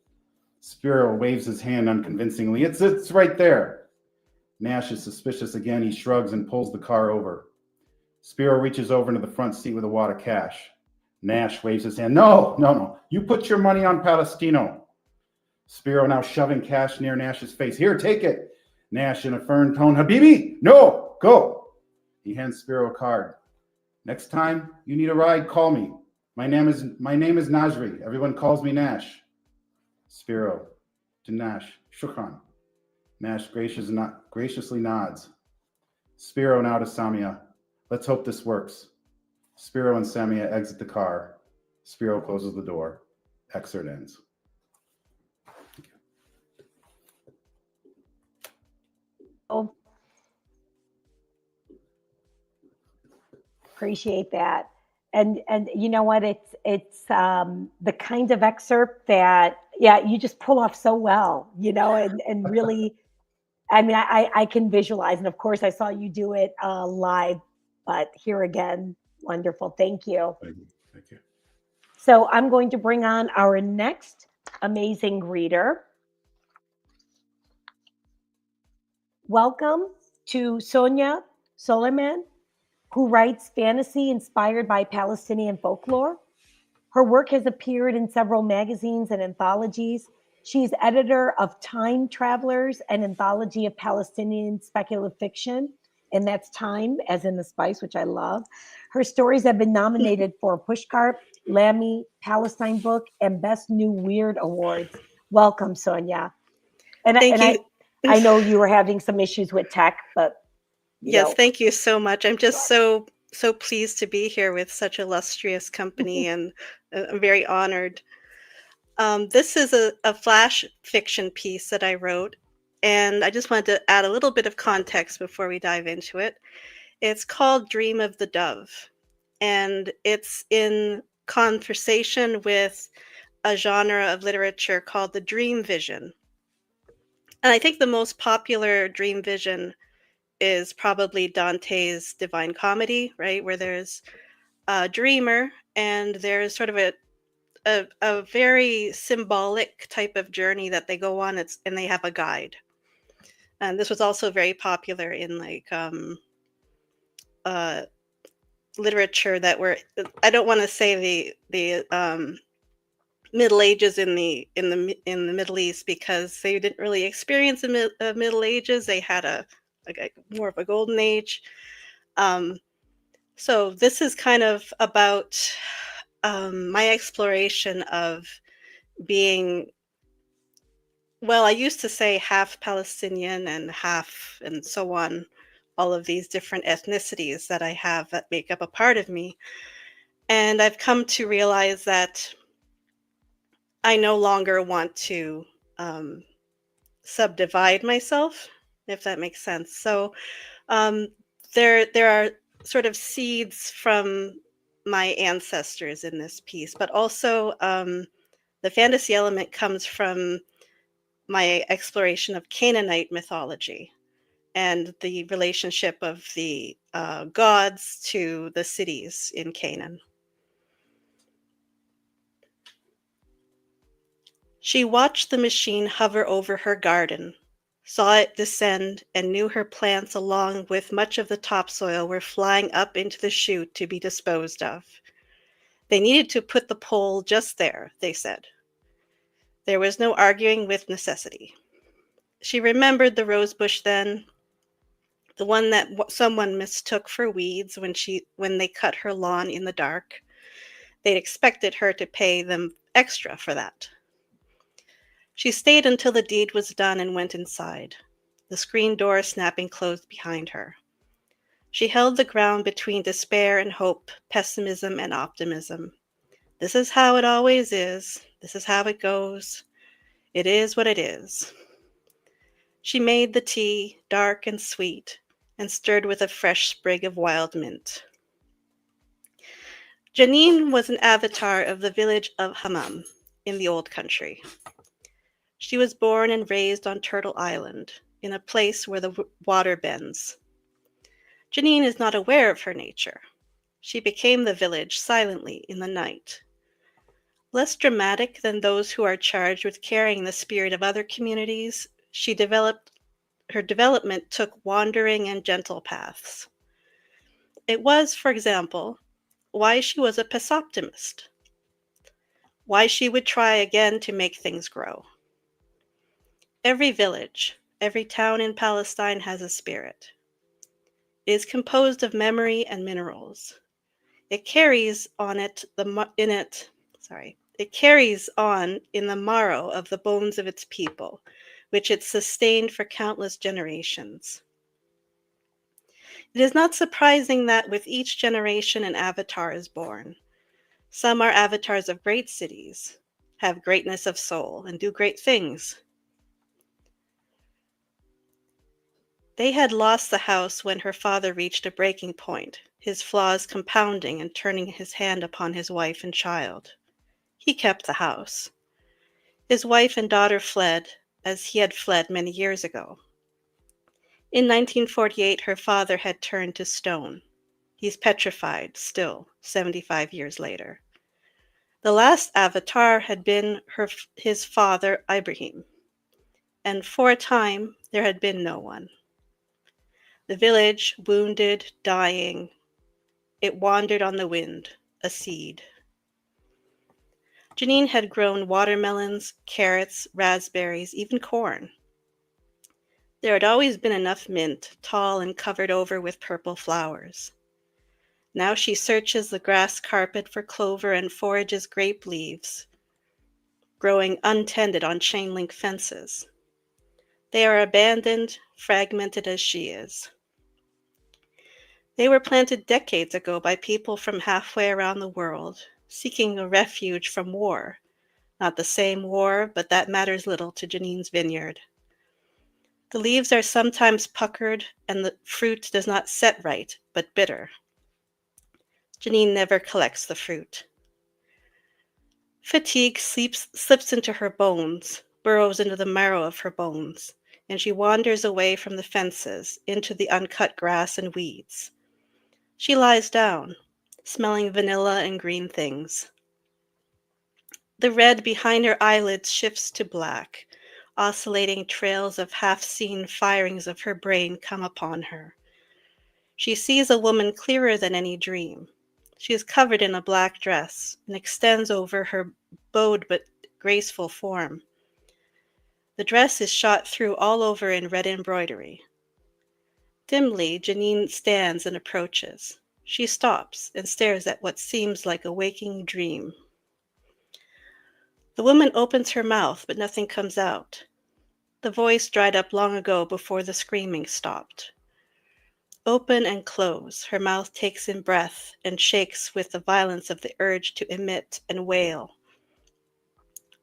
Speaker 4: Spiro waves his hand unconvincingly. It's right there." Nash is suspicious again. He shrugs and pulls the car over. Spiro reaches over into the front seat with a wad of cash. Nash waves his hand. No. You put your money on Palestino." Spiro now shoving cash near Nash's face. "Here, take it." Nash in a firm tone. "Habibi, no, go." He hands Spiro a card. "Next time you need a ride, call me. My name is Najri. Everyone calls me Nash." Spiro to Nash. "Shukran." Nash graciously nods. Spiro now to Samia. "Let's hope this works." Spiro and Samia exit the car. Spiro closes the door. Excerpt ends.
Speaker 1: Oh, appreciate that. And you know what? It's the kind of excerpt that, yeah, you just pull off so well, and really, I mean, I can visualize. And of course, I saw you do it live, but here again, wonderful. Thank you.
Speaker 4: Thank you.
Speaker 1: So I'm going to bring on our next amazing reader. Welcome to Sonia Sulaiman, who writes fantasy inspired by Palestinian folklore. Her work has appeared in several magazines and anthologies. She's editor of Time Travelers, an anthology of Palestinian speculative fiction, and that's Time, as in the spice, which I love. Her stories have been nominated for Pushcart, Lammy, Palestine Book, and Best New Weird Awards. Welcome, Sonia.
Speaker 5: Thank you.
Speaker 1: I know you were having some issues with tech, but
Speaker 5: yes, thank you so much. I'm just so pleased to be here with such illustrious company, and I'm very honored. This is a flash fiction piece that I wrote, and I just wanted to add a little bit of context before we dive into it. It's called Dream of the Dove, and it's in conversation with a genre of literature called the dream vision. And I think the most popular dream vision is probably Dante's Divine Comedy, right? Where there's a dreamer and there's sort of a very symbolic type of journey that they go on, and they have a guide. And this was also very popular in literature that were, I don't want to say the Middle Ages in the Middle East, because they didn't really experience the Middle Ages. They had more of a golden age. So this is kind of about my exploration of being, well, I used to say half Palestinian and half and so on, all of these different ethnicities that I have that make up a part of me. And I've come to realize that I no longer want to subdivide myself, if that makes sense. So um, there are sort of seeds from my ancestors in this piece, but also the fantasy element comes from my exploration of Canaanite mythology and the relationship of the gods to the cities in Canaan. She watched the machine hover over her garden, saw it descend, and knew her plants along with much of the topsoil were flying up into the chute to be disposed of. They needed to put the pole just there, they said. There was no arguing with necessity. She remembered the rosebush then, the one that someone mistook for weeds when they cut her lawn in the dark. They'd expected her to pay them extra for that. She stayed until the deed was done and went inside, the screen door snapping closed behind her. She held the ground between despair and hope, pessimism and optimism. This is how it always is. This is how it goes. It is what it is. She made the tea, dark and sweet, and stirred with a fresh sprig of wild mint. Janine was an avatar of the village of Hammam in the old country. She was born and raised on Turtle Island, in a place where the water bends. Janine is not aware of her nature. She became the village silently in the night. Less dramatic than those who are charged with carrying the spirit of other communities, her development took wandering and gentle paths. It was, for example, why she was a pesoptimist, why she would try again to make things grow. Every village, every town in Palestine has a spirit. It is composed of memory and minerals. It carries on in the marrow of the bones of its people, which it sustained for countless generations. It is not surprising that with each generation an avatar is born. Some are avatars of great cities, have greatness of soul, and do great things. They had lost the house when her father reached a breaking point, his flaws compounding and turning his hand upon his wife and child. He kept the house. His wife and daughter fled, as he had fled many years ago. In 1948, her father had turned to stone. He's petrified still, 75 years later. The last avatar had been his father, Ibrahim, and for a time there had been no one. The village, wounded, dying, it wandered on the wind, a seed. Janine had grown watermelons, carrots, raspberries, even corn. There had always been enough mint, tall and covered over with purple flowers. Now she searches the grass carpet for clover and forages grape leaves, growing untended on chain-link fences. They are abandoned, fragmented as she is. They were planted decades ago by people from halfway around the world, seeking a refuge from war. Not the same war, but that matters little to Janine's vineyard. The leaves are sometimes puckered, and the fruit does not set right, but bitter. Janine never collects the fruit. Fatigue slips into her bones, burrows into the marrow of her bones, and she wanders away from the fences into the uncut grass and weeds. She lies down, smelling vanilla and green things. The red behind her eyelids shifts to black. Oscillating trails of half-seen firings of her brain come upon her. She sees a woman clearer than any dream. She is covered in a black dress and extends over her bowed but graceful form. The dress is shot through all over in red embroidery. Dimly, Janine stands and approaches. She stops and stares at what seems like a waking dream. The woman opens her mouth, but nothing comes out. The voice dried up long ago before the screaming stopped. Open and close, her mouth takes in breath and shakes with the violence of the urge to emit and wail.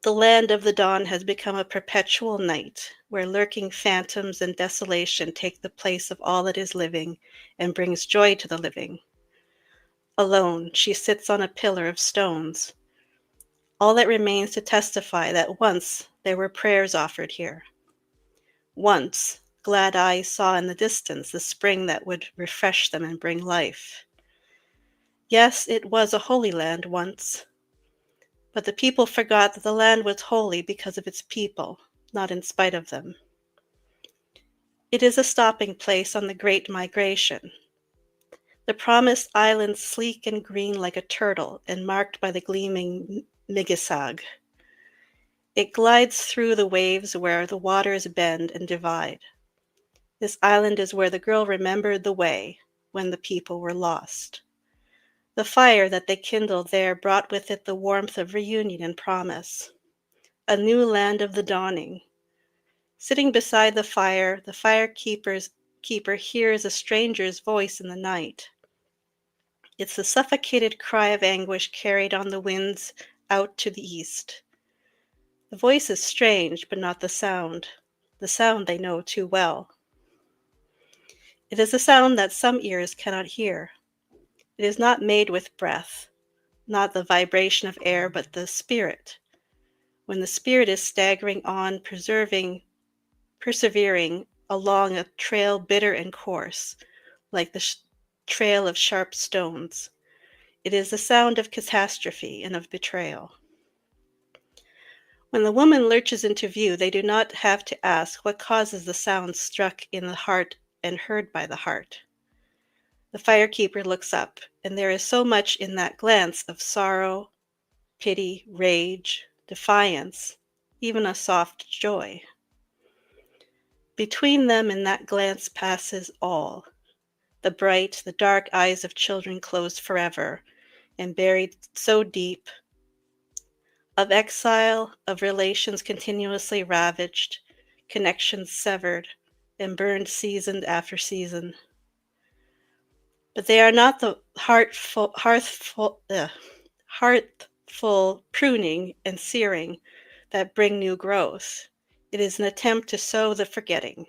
Speaker 5: The land of the dawn has become a perpetual night, where lurking phantoms and desolation take the place of all that is living and brings joy to the living. Alone, she sits on a pillar of stones. All that remains to testify that once there were prayers offered here. Once, glad eyes saw in the distance the spring that would refresh them and bring life. Yes, it was a holy land once. But the people forgot that the land was holy because of its people, not in spite of them. It is a stopping place on the Great Migration. The promised island sleek and green like a turtle and marked by the gleaming Migisag. It glides through the waves where the waters bend and divide. This island is where the girl remembered the way when the people were lost. The fire that they kindled there brought with it the warmth of reunion and promise. A new land of the dawning. Sitting beside the fire keeper hears a stranger's voice in the night. It's the suffocated cry of anguish carried on the winds out to the east. The voice is strange, but not the sound. The sound they know too well. It is a sound that some ears cannot hear. It is not made with breath, not the vibration of air, but the spirit. When the spirit is staggering on, persevering along a trail bitter and coarse, like the trail of sharp stones. It is the sound of catastrophe and of betrayal. When the woman lurches into view, they do not have to ask what causes the sound struck in the heart and heard by the heart. The firekeeper looks up, and there is so much in that glance of sorrow, pity, rage, defiance, even a soft joy. Between them in that glance passes all, the bright, the dark eyes of children closed forever and buried so deep, of exile, of relations continuously ravaged, connections severed, and burned season after season. But they are not the heartful pruning and searing that bring new growth. It is an attempt to sow the forgetting.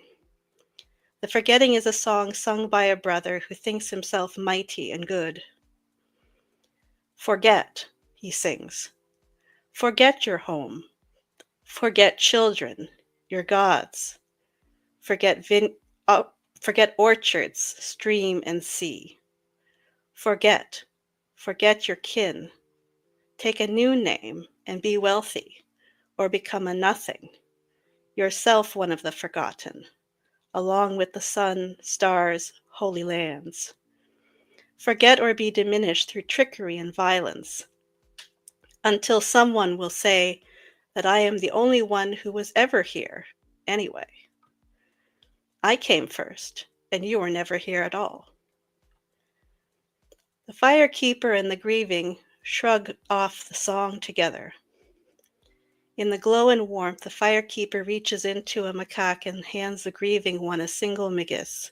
Speaker 5: The forgetting is a song sung by a brother who thinks himself mighty and good. Forget, he sings. Forget your home. Forget children, your gods. Forget orchards, stream and sea. Forget your kin. Take a new name and be wealthy, or become a nothing. Yourself one of the forgotten, along with the sun, stars, holy lands. Forget or be diminished through trickery and violence, until someone will say that I am the only one who was ever here, anyway. I came first, and you were never here at all. The firekeeper and the grieving shrug off the song together. In the glow and warmth, the firekeeper reaches into a macaque and hands the grieving one a single migis.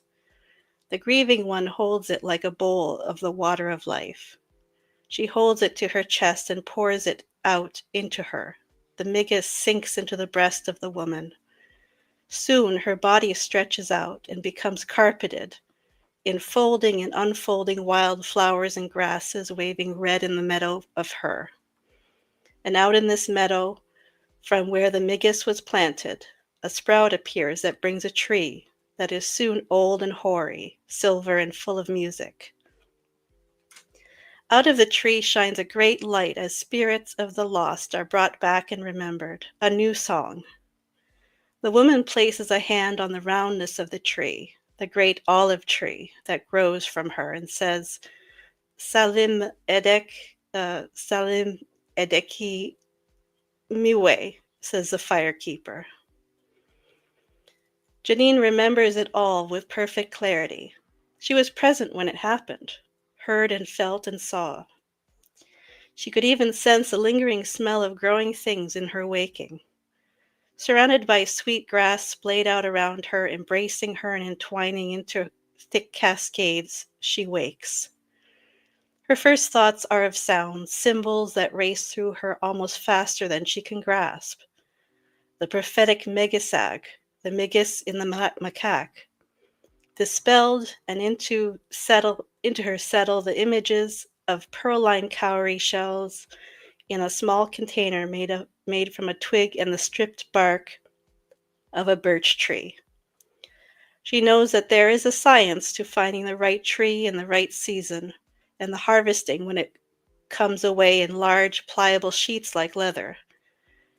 Speaker 5: The grieving one holds it like a bowl of the water of life. She holds it to her chest and pours it out into her. The migis sinks into the breast of the woman. Soon her body stretches out and becomes carpeted, in folding and unfolding wild flowers and grasses waving red in the meadow of her. And out in this meadow, from where the migis was planted, a sprout appears that brings a tree that is soon old and hoary, silver and full of music. Out of the tree shines a great light as spirits of the lost are brought back and remembered, a new song. The woman places a hand on the roundness of the tree, the great olive tree that grows from her, and says, Salim edeki miwe, says the firekeeper. Janine remembers it all with perfect clarity. She was present when it happened. heard and felt and saw. She could even sense a lingering smell of growing things in her waking. Surrounded by sweet grass splayed out around her, embracing her and entwining into thick cascades, she wakes. Her first thoughts are of sounds, symbols that race through her almost faster than she can grasp. The prophetic megasag, the megis in the macaque. Dispelled and into her settle the images of pearl-lined cowrie shells in a small container made from a twig and the stripped bark of a birch tree. She knows that there is a science to finding the right tree in the right season, and the harvesting when it comes away in large, pliable sheets like leather.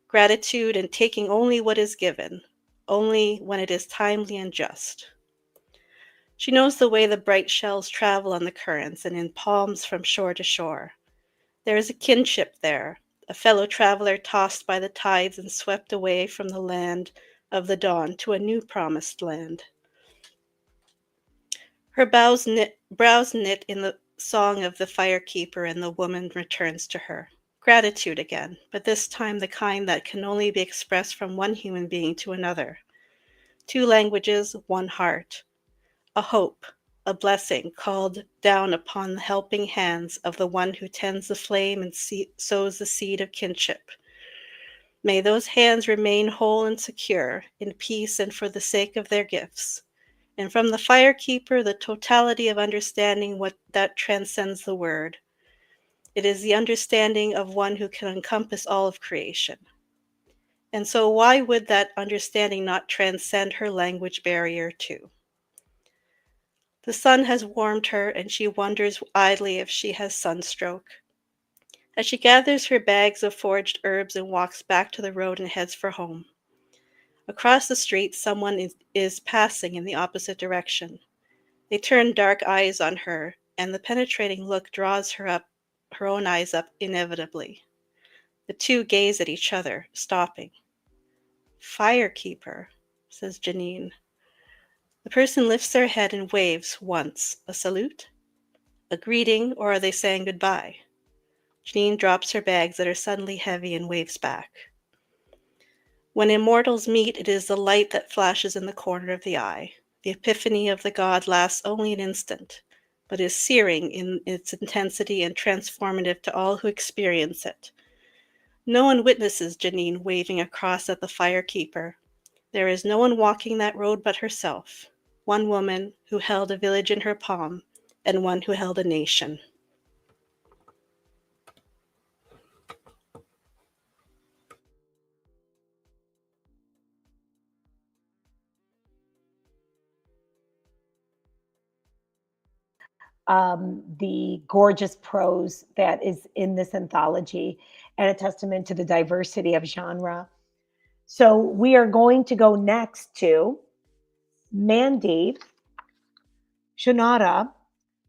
Speaker 5: Gratitude and taking only what is given, only when it is timely and just. She knows the way the bright shells travel on the currents and in palms from shore to shore. There is a kinship there, a fellow traveler tossed by the tides and swept away from the land of the dawn to a new promised land. Her brows knit in the song of the firekeeper, and the woman returns to her. Gratitude again, but this time the kind that can only be expressed from one human being to another. 2 languages, 1 heart. A hope, a blessing called down upon the helping hands of the one who tends the flame and sows the seed of kinship. May those hands remain whole and secure, in peace and for the sake of their gifts. And from the firekeeper, the totality of understanding what that transcends the word. It is the understanding of one who can encompass all of creation. And so why would that understanding not transcend her language barrier too? The sun has warmed her, and she wonders idly if she has sunstroke. As she gathers her bags of foraged herbs and walks back to the road and heads for home. Across the street, someone is passing in the opposite direction. They turn dark eyes on her, and the penetrating look draws her own eyes up inevitably. The 2 gaze at each other, stopping. "Firekeeper," says Janine. The person lifts their head and waves once. A salute? A greeting, or are they saying goodbye? Janine drops her bags that are suddenly heavy and waves back. When immortals meet, it is the light that flashes in the corner of the eye. The epiphany of the god lasts only an instant, but is searing in its intensity and transformative to all who experience it. No one witnesses Janine waving across at the firekeeper. There is no one walking that road but herself. One woman who held a village in her palm, and one who held a nation.
Speaker 1: The gorgeous prose that is in this anthology, and a testament to the diversity of genre. So we are going to go next to Mandy Shunnarah,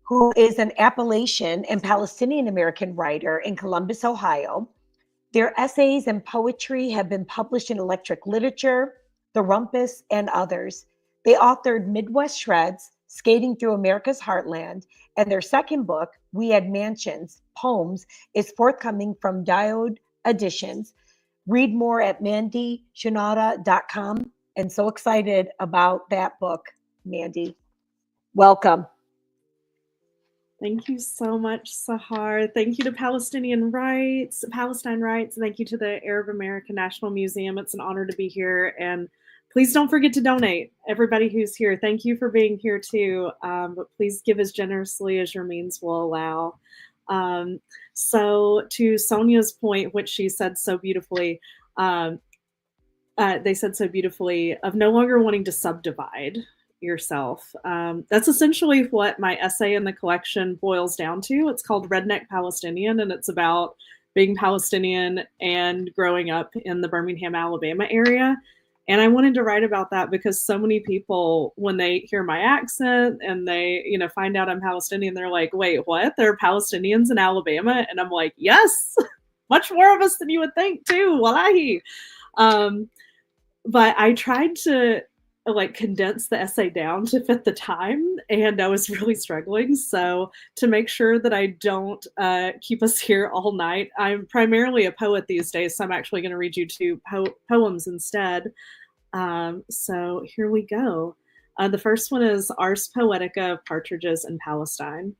Speaker 1: who is an Appalachian and Palestinian American writer in Columbus, Ohio. Their essays and poetry have been published in Electric Literature, The Rumpus, and others. They authored Midwest Shreds, Skating Through America's Heartland, and their second book, We Had Mansions, Poems, is forthcoming from Diode Editions. Read more at mandyshunnarah.com. And so excited about that book, Mandy. Welcome.
Speaker 6: Thank you so much, Sahar. Thank you to Palestine Writes, Thank you to the Arab American National Museum. It's an honor to be here. And please don't forget to donate. Everybody who's here, thank you for being here too. But please give as generously as your means will allow. So to Sonia's point, which she said so beautifully, they said so beautifully, of no longer wanting to subdivide yourself. That's essentially what my essay in the collection boils down to. It's called Redneck Palestinian, and it's about being Palestinian and growing up in the Birmingham, Alabama area. And I wanted to write about that because so many people, when they hear my accent and they, find out I'm Palestinian, they're like, wait, what? There are Palestinians in Alabama? And I'm like, yes, much more of us than you would think too. Wallahi. But I tried to like condense the essay down to fit the time, and I was really struggling. So to make sure that I don't keep us here all night, I'm primarily a poet these days, so I'm actually going to read you two poems instead. So here we go. The first one is Ars Poetica of Partridges in Palestine.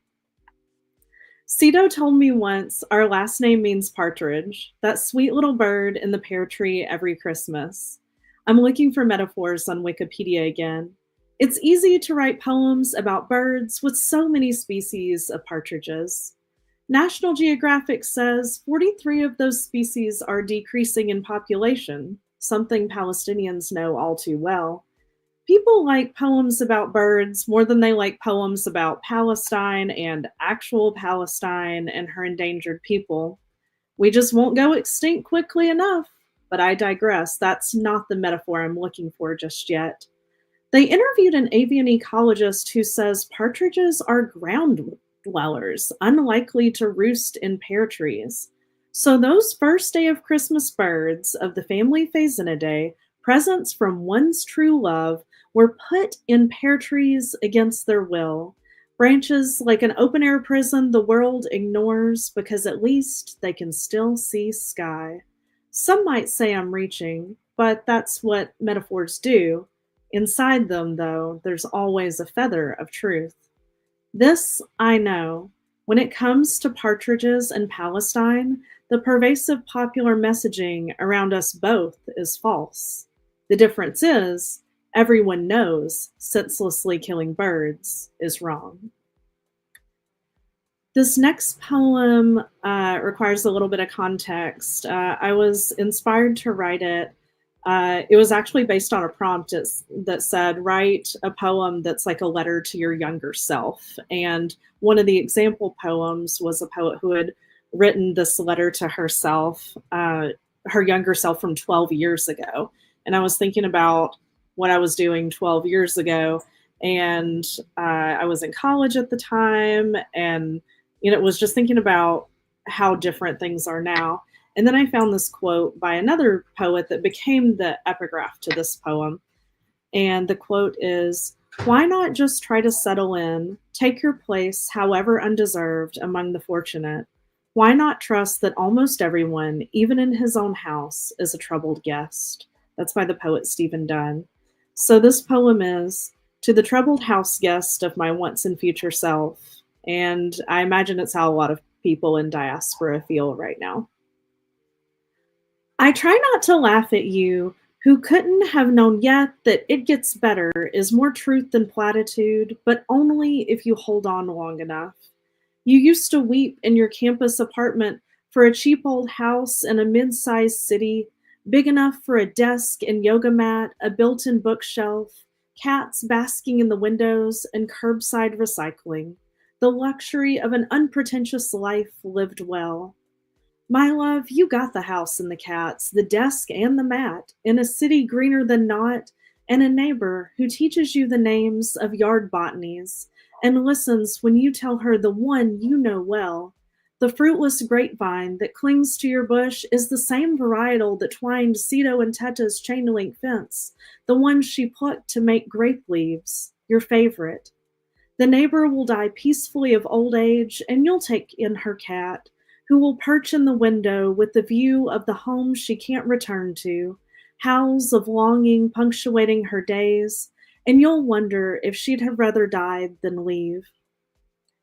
Speaker 6: Cito told me once our last name means partridge, that sweet little bird in the pear tree every Christmas. I'm looking for metaphors on Wikipedia again. It's easy to write poems about birds with so many species of partridges. National Geographic says 43 of those species are decreasing in population, something Palestinians know all too well. People like poems about birds more than they like poems about Palestine and actual Palestine and her endangered people. We just won't go extinct quickly enough. But I digress. That's not the metaphor I'm looking for just yet. They interviewed an avian ecologist who says partridges are ground dwellers, unlikely to roost in pear trees. So those first day of Christmas birds of the family Faisinidae, presents from one's true love, were put in pear trees against their will. Branches like an open-air prison the world ignores because at least they can still see sky. Some might say I'm reaching, but that's what metaphors do. Inside them, though, there's always a feather of truth. This I know. When it comes to partridges and Palestine, the pervasive popular messaging around us both is false. The difference is, everyone knows senselessly killing birds is wrong. This next poem requires a little bit of context. I was inspired to write it. It was actually based on a prompt that said, write a poem that's like a letter to your younger self. And one of the example poems was a poet who had written this letter to herself, her younger self from 12 years ago. And I was thinking about what I was doing 12 years ago. And I was in college at the time, and was just thinking about how different things are now. And then I found this quote by another poet that became the epigraph to this poem. And the quote is, "Why not just try to settle in, take your place, however undeserved, among the fortunate? Why not trust that almost everyone, even in his own house, is a troubled guest?" That's by the poet Stephen Dunn. So this poem is, to the troubled house guest of my once and future self. And I imagine it's how a lot of people in diaspora feel right now. I try not to laugh at you who couldn't have known yet that it gets better is more truth than platitude, but only if you hold on long enough. You used to weep in your campus apartment for a cheap old house in a mid-sized city, big enough for a desk and yoga mat, a built-in bookshelf, cats basking in the windows, and curbside recycling. The luxury of an unpretentious life lived well. My love, you got the house and the cats, the desk and the mat, in a city greener than not, and a neighbor who teaches you the names of yard botanies and listens when you tell her the one you know well. The fruitless grapevine that clings to your bush is the same varietal that twined Cito and Teta's chain-link fence, the one she plucked to make grape leaves, your favorite. The neighbor will die peacefully of old age, and you'll take in her cat, who will perch in the window with the view of the home she can't return to, howls of longing punctuating her days, and you'll wonder if she'd have rather died than leave.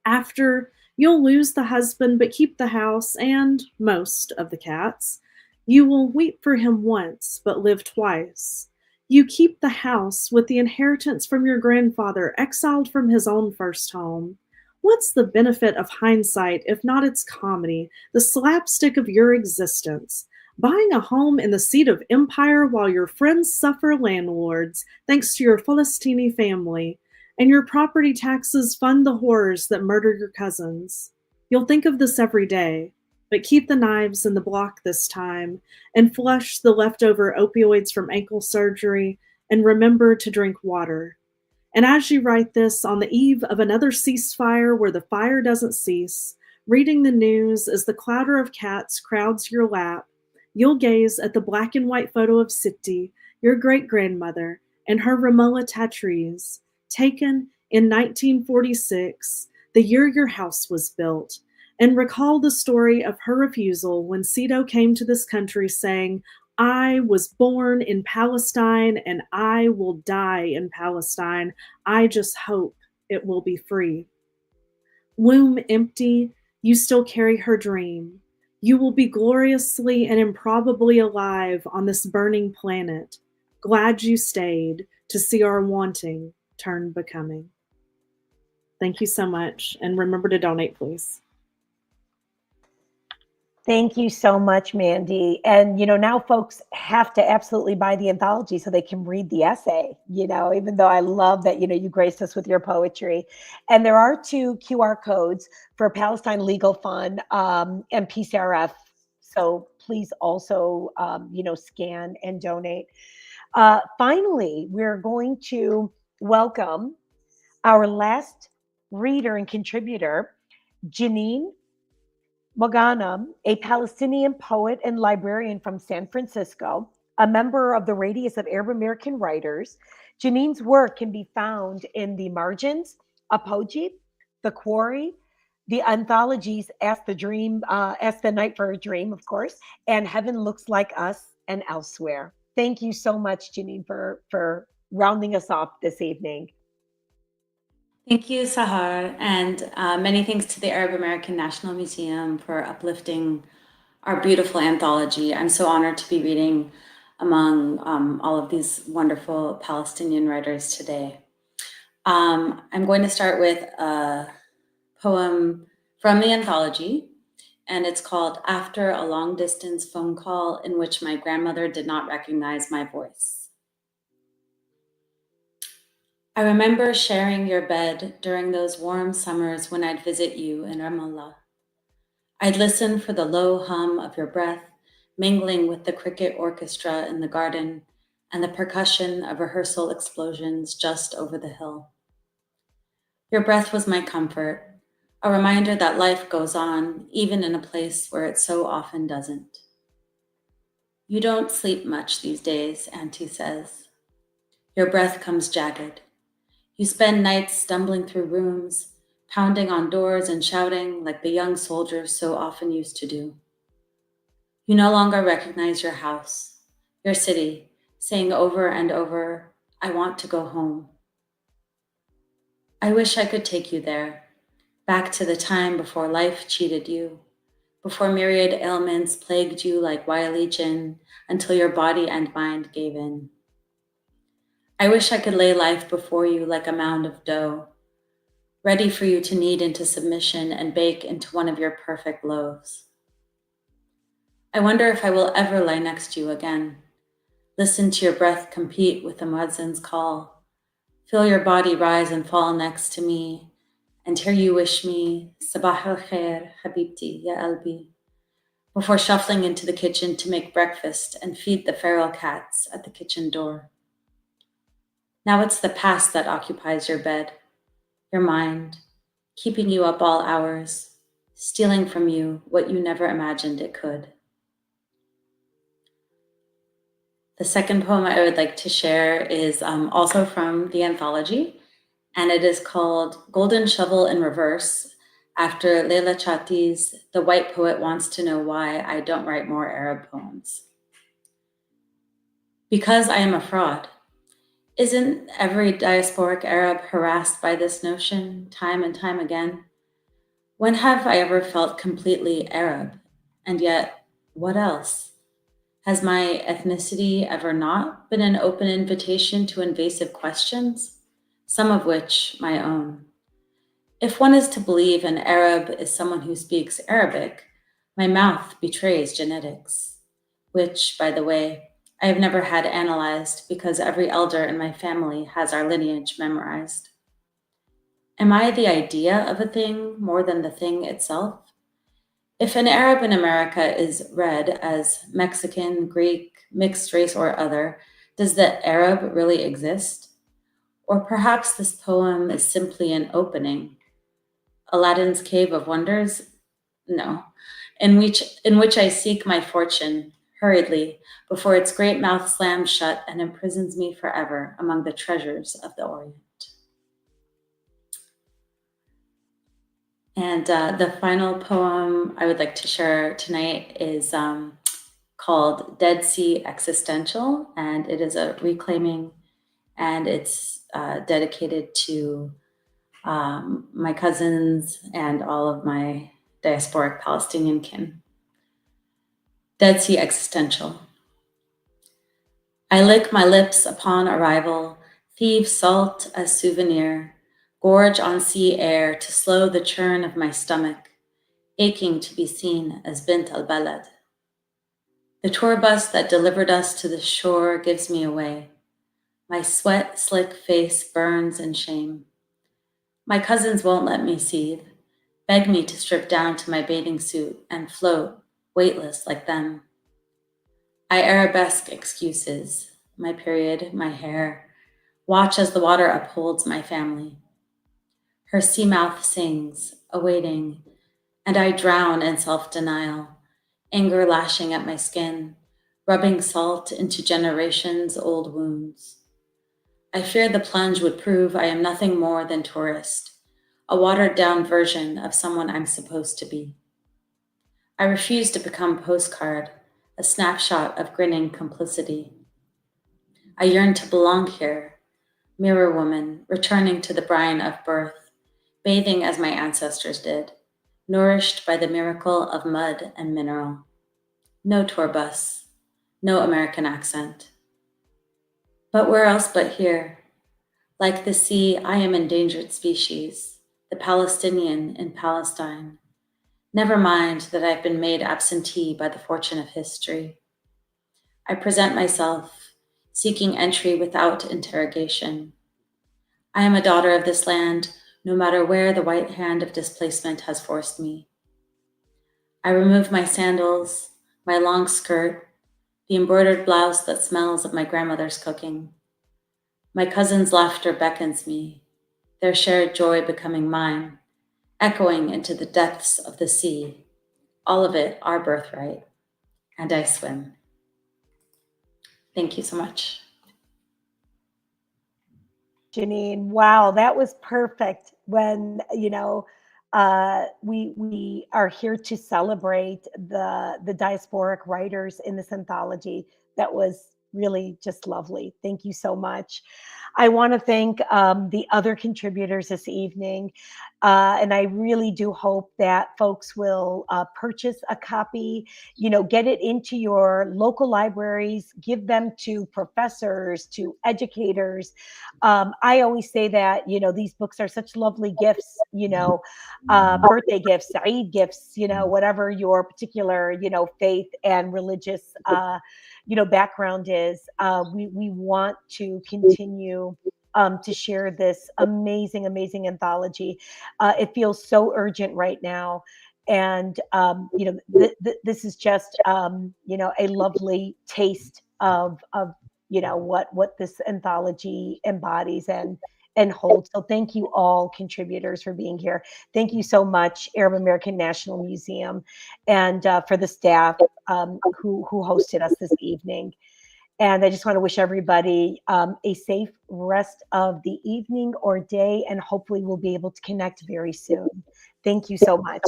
Speaker 6: After, you'll lose the husband but keep the house and most of the cats. You will weep for him once but live twice. You keep the house with the inheritance from your grandfather exiled from his own first home. What's the benefit of hindsight if not its comedy, the slapstick of your existence? Buying a home in the seat of empire while your friends suffer landlords thanks to your Palestini family, and your property taxes fund the horrors that murder your cousins. You'll think of this every day, but keep the knives in the block this time and flush the leftover opioids from ankle surgery and remember to drink water. And as you write this on the eve of another ceasefire where the fire doesn't cease, reading the news as the clatter of cats crowds your lap, you'll gaze at the black and white photo of Siti, your great-grandmother, and her Ramallah Tatrees, taken in 1946, the year your house was built, and recall the story of her refusal when Cito came to this country saying, I was born in Palestine and I will die in Palestine. I just hope it will be free. Womb empty, you still carry her dream. You will be gloriously and improbably alive on this burning planet. Glad you stayed to see our wanting turn becoming. Thank you so much. And remember to donate, please.
Speaker 1: Thank you so much, Mandy. And, now folks have to absolutely buy the anthology so they can read the essay, even though I love that, you graced us with your poetry. And there are 2 QR codes for Palestine Legal Fund and PCRF. So please also, scan and donate. Finally, we're going to welcome our last reader and contributor, Janine Mogannam, a Palestinian poet and librarian from San Francisco, a member of the Radius of Arab American Writers. Janine's work can be found in the Margins, Apogee, The Quarry, the anthologies Ask the Night for a Dream, of course, and Heaven Looks Like Us and Elsewhere. Thank you so much, Janine, for rounding us off this evening.
Speaker 7: Thank you, Sahar, and many thanks to the Arab American National Museum for uplifting our beautiful anthology. I'm so honored to be reading among all of these wonderful Palestinian writers today. I'm going to start with a poem from the anthology, and it's called After a Long Distance Phone Call in Which My Grandmother Did Not Recognize My Voice. I remember sharing your bed during those warm summers when I'd visit you in Ramallah. I'd listen for the low hum of your breath, mingling with the cricket orchestra in the garden and the percussion of rehearsal explosions just over the hill. Your breath was my comfort, a reminder that life goes on, even in a place where it so often doesn't. You don't sleep much these days, Auntie says. Your breath comes jagged. You spend nights stumbling through rooms, pounding on doors and shouting like the young soldiers so often used to do. You no longer recognize your house, your city, saying over and over, I want to go home. I wish I could take you there, back to the time before life cheated you, before myriad ailments plagued you like wily jinn until your body and mind gave in. I wish I could lay life before you like a mound of dough, ready for you to knead into submission and bake into one of your perfect loaves. I wonder if I will ever lie next to you again, listen to your breath compete with the muezzin's call, feel your body rise and fall next to me, and hear you wish me, Sabah al-khair, habibti, ya albi, before shuffling into the kitchen to make breakfast and feed the feral cats at the kitchen door. Now it's the past that occupies your bed, your mind, keeping you up all hours, stealing from you what you never imagined it could. The second poem I would like to share is also from the anthology, and it is called Golden Shovel in Reverse, after Leila Chati's The White Poet Wants to Know Why I Don't Write More Arab Poems. Because I am a fraud. Isn't every diasporic Arab harassed by this notion time and time again? When have I ever felt completely Arab? And yet, what else? Has my ethnicity ever not been an open invitation to invasive questions, some of which my own? If one is to believe an Arab is someone who speaks Arabic, my mouth betrays genetics, which, by the way, I have never had analyzed because every elder in my family has our lineage memorized. Am I the idea of a thing more than the thing itself? If an Arab in America is read as Mexican, Greek, mixed race, or other, does the Arab really exist? Or perhaps this poem is simply an opening. Aladdin's Cave of Wonders? No. In which I seek my fortune, hurriedly, before its great mouth slams shut and imprisons me forever among the treasures of the Orient. And the final poem I would like to share tonight is called Dead Sea Existential, and it is a reclaiming, and it's dedicated to my cousins and all of my diasporic Palestinian kin. Dead Sea Existential. I lick my lips upon arrival, thieve salt as souvenir, gorge on sea air to slow the churn of my stomach, aching to be seen as Bint al-Balad. The tour bus that delivered us to the shore gives me away. My sweat slick face burns in shame. My cousins won't let me seethe, beg me to strip down to my bathing suit and float, weightless like them. I arabesque excuses, my period, my hair, watch as the water upholds my family. Her sea mouth sings, awaiting, and I drown in self-denial, anger lashing at my skin, rubbing salt into generations' old wounds. I fear the plunge would prove I am nothing more than tourist, a watered-down version of someone I'm supposed to be. I refuse to become postcard, a snapshot of grinning complicity. I yearn to belong here, mirror woman, returning to the brine of birth, bathing as my ancestors did, nourished by the miracle of mud and mineral. No tour bus, no American accent. But where else but here? Like the sea, I am endangered species, the Palestinian in Palestine. Never mind that I've been made absentee by the fortune of history. I present myself, seeking entry without interrogation. I am a daughter of this land, no matter where the white hand of displacement has forced me. I remove my sandals, my long skirt, the embroidered blouse that smells of my grandmother's cooking. My cousin's laughter beckons me, their shared joy becoming mine, echoing into the depths of the sea, all of it our birthright, and I swim. Thank you so much.
Speaker 1: Janine, wow, that was perfect. When we are here to celebrate the diasporic writers in this anthology. That was really just lovely. Thank you so much. I want to thank the other contributors this evening. And I really do hope that folks will purchase a copy, get it into your local libraries, give them to professors, to educators. I always say that, these books are such lovely gifts, birthday gifts, Eid gifts, whatever your particular, faith and religious, background is. We want to continue to share this amazing, amazing anthology. It feels so urgent right now. And, this is just, a lovely taste of what this anthology embodies and holds. So thank you all contributors for being here. Thank you so much, Arab American National Museum, and for the staff who hosted us this evening. And I just want to wish everybody a safe rest of the evening or day, and hopefully we'll be able to connect very soon. Thank you so much.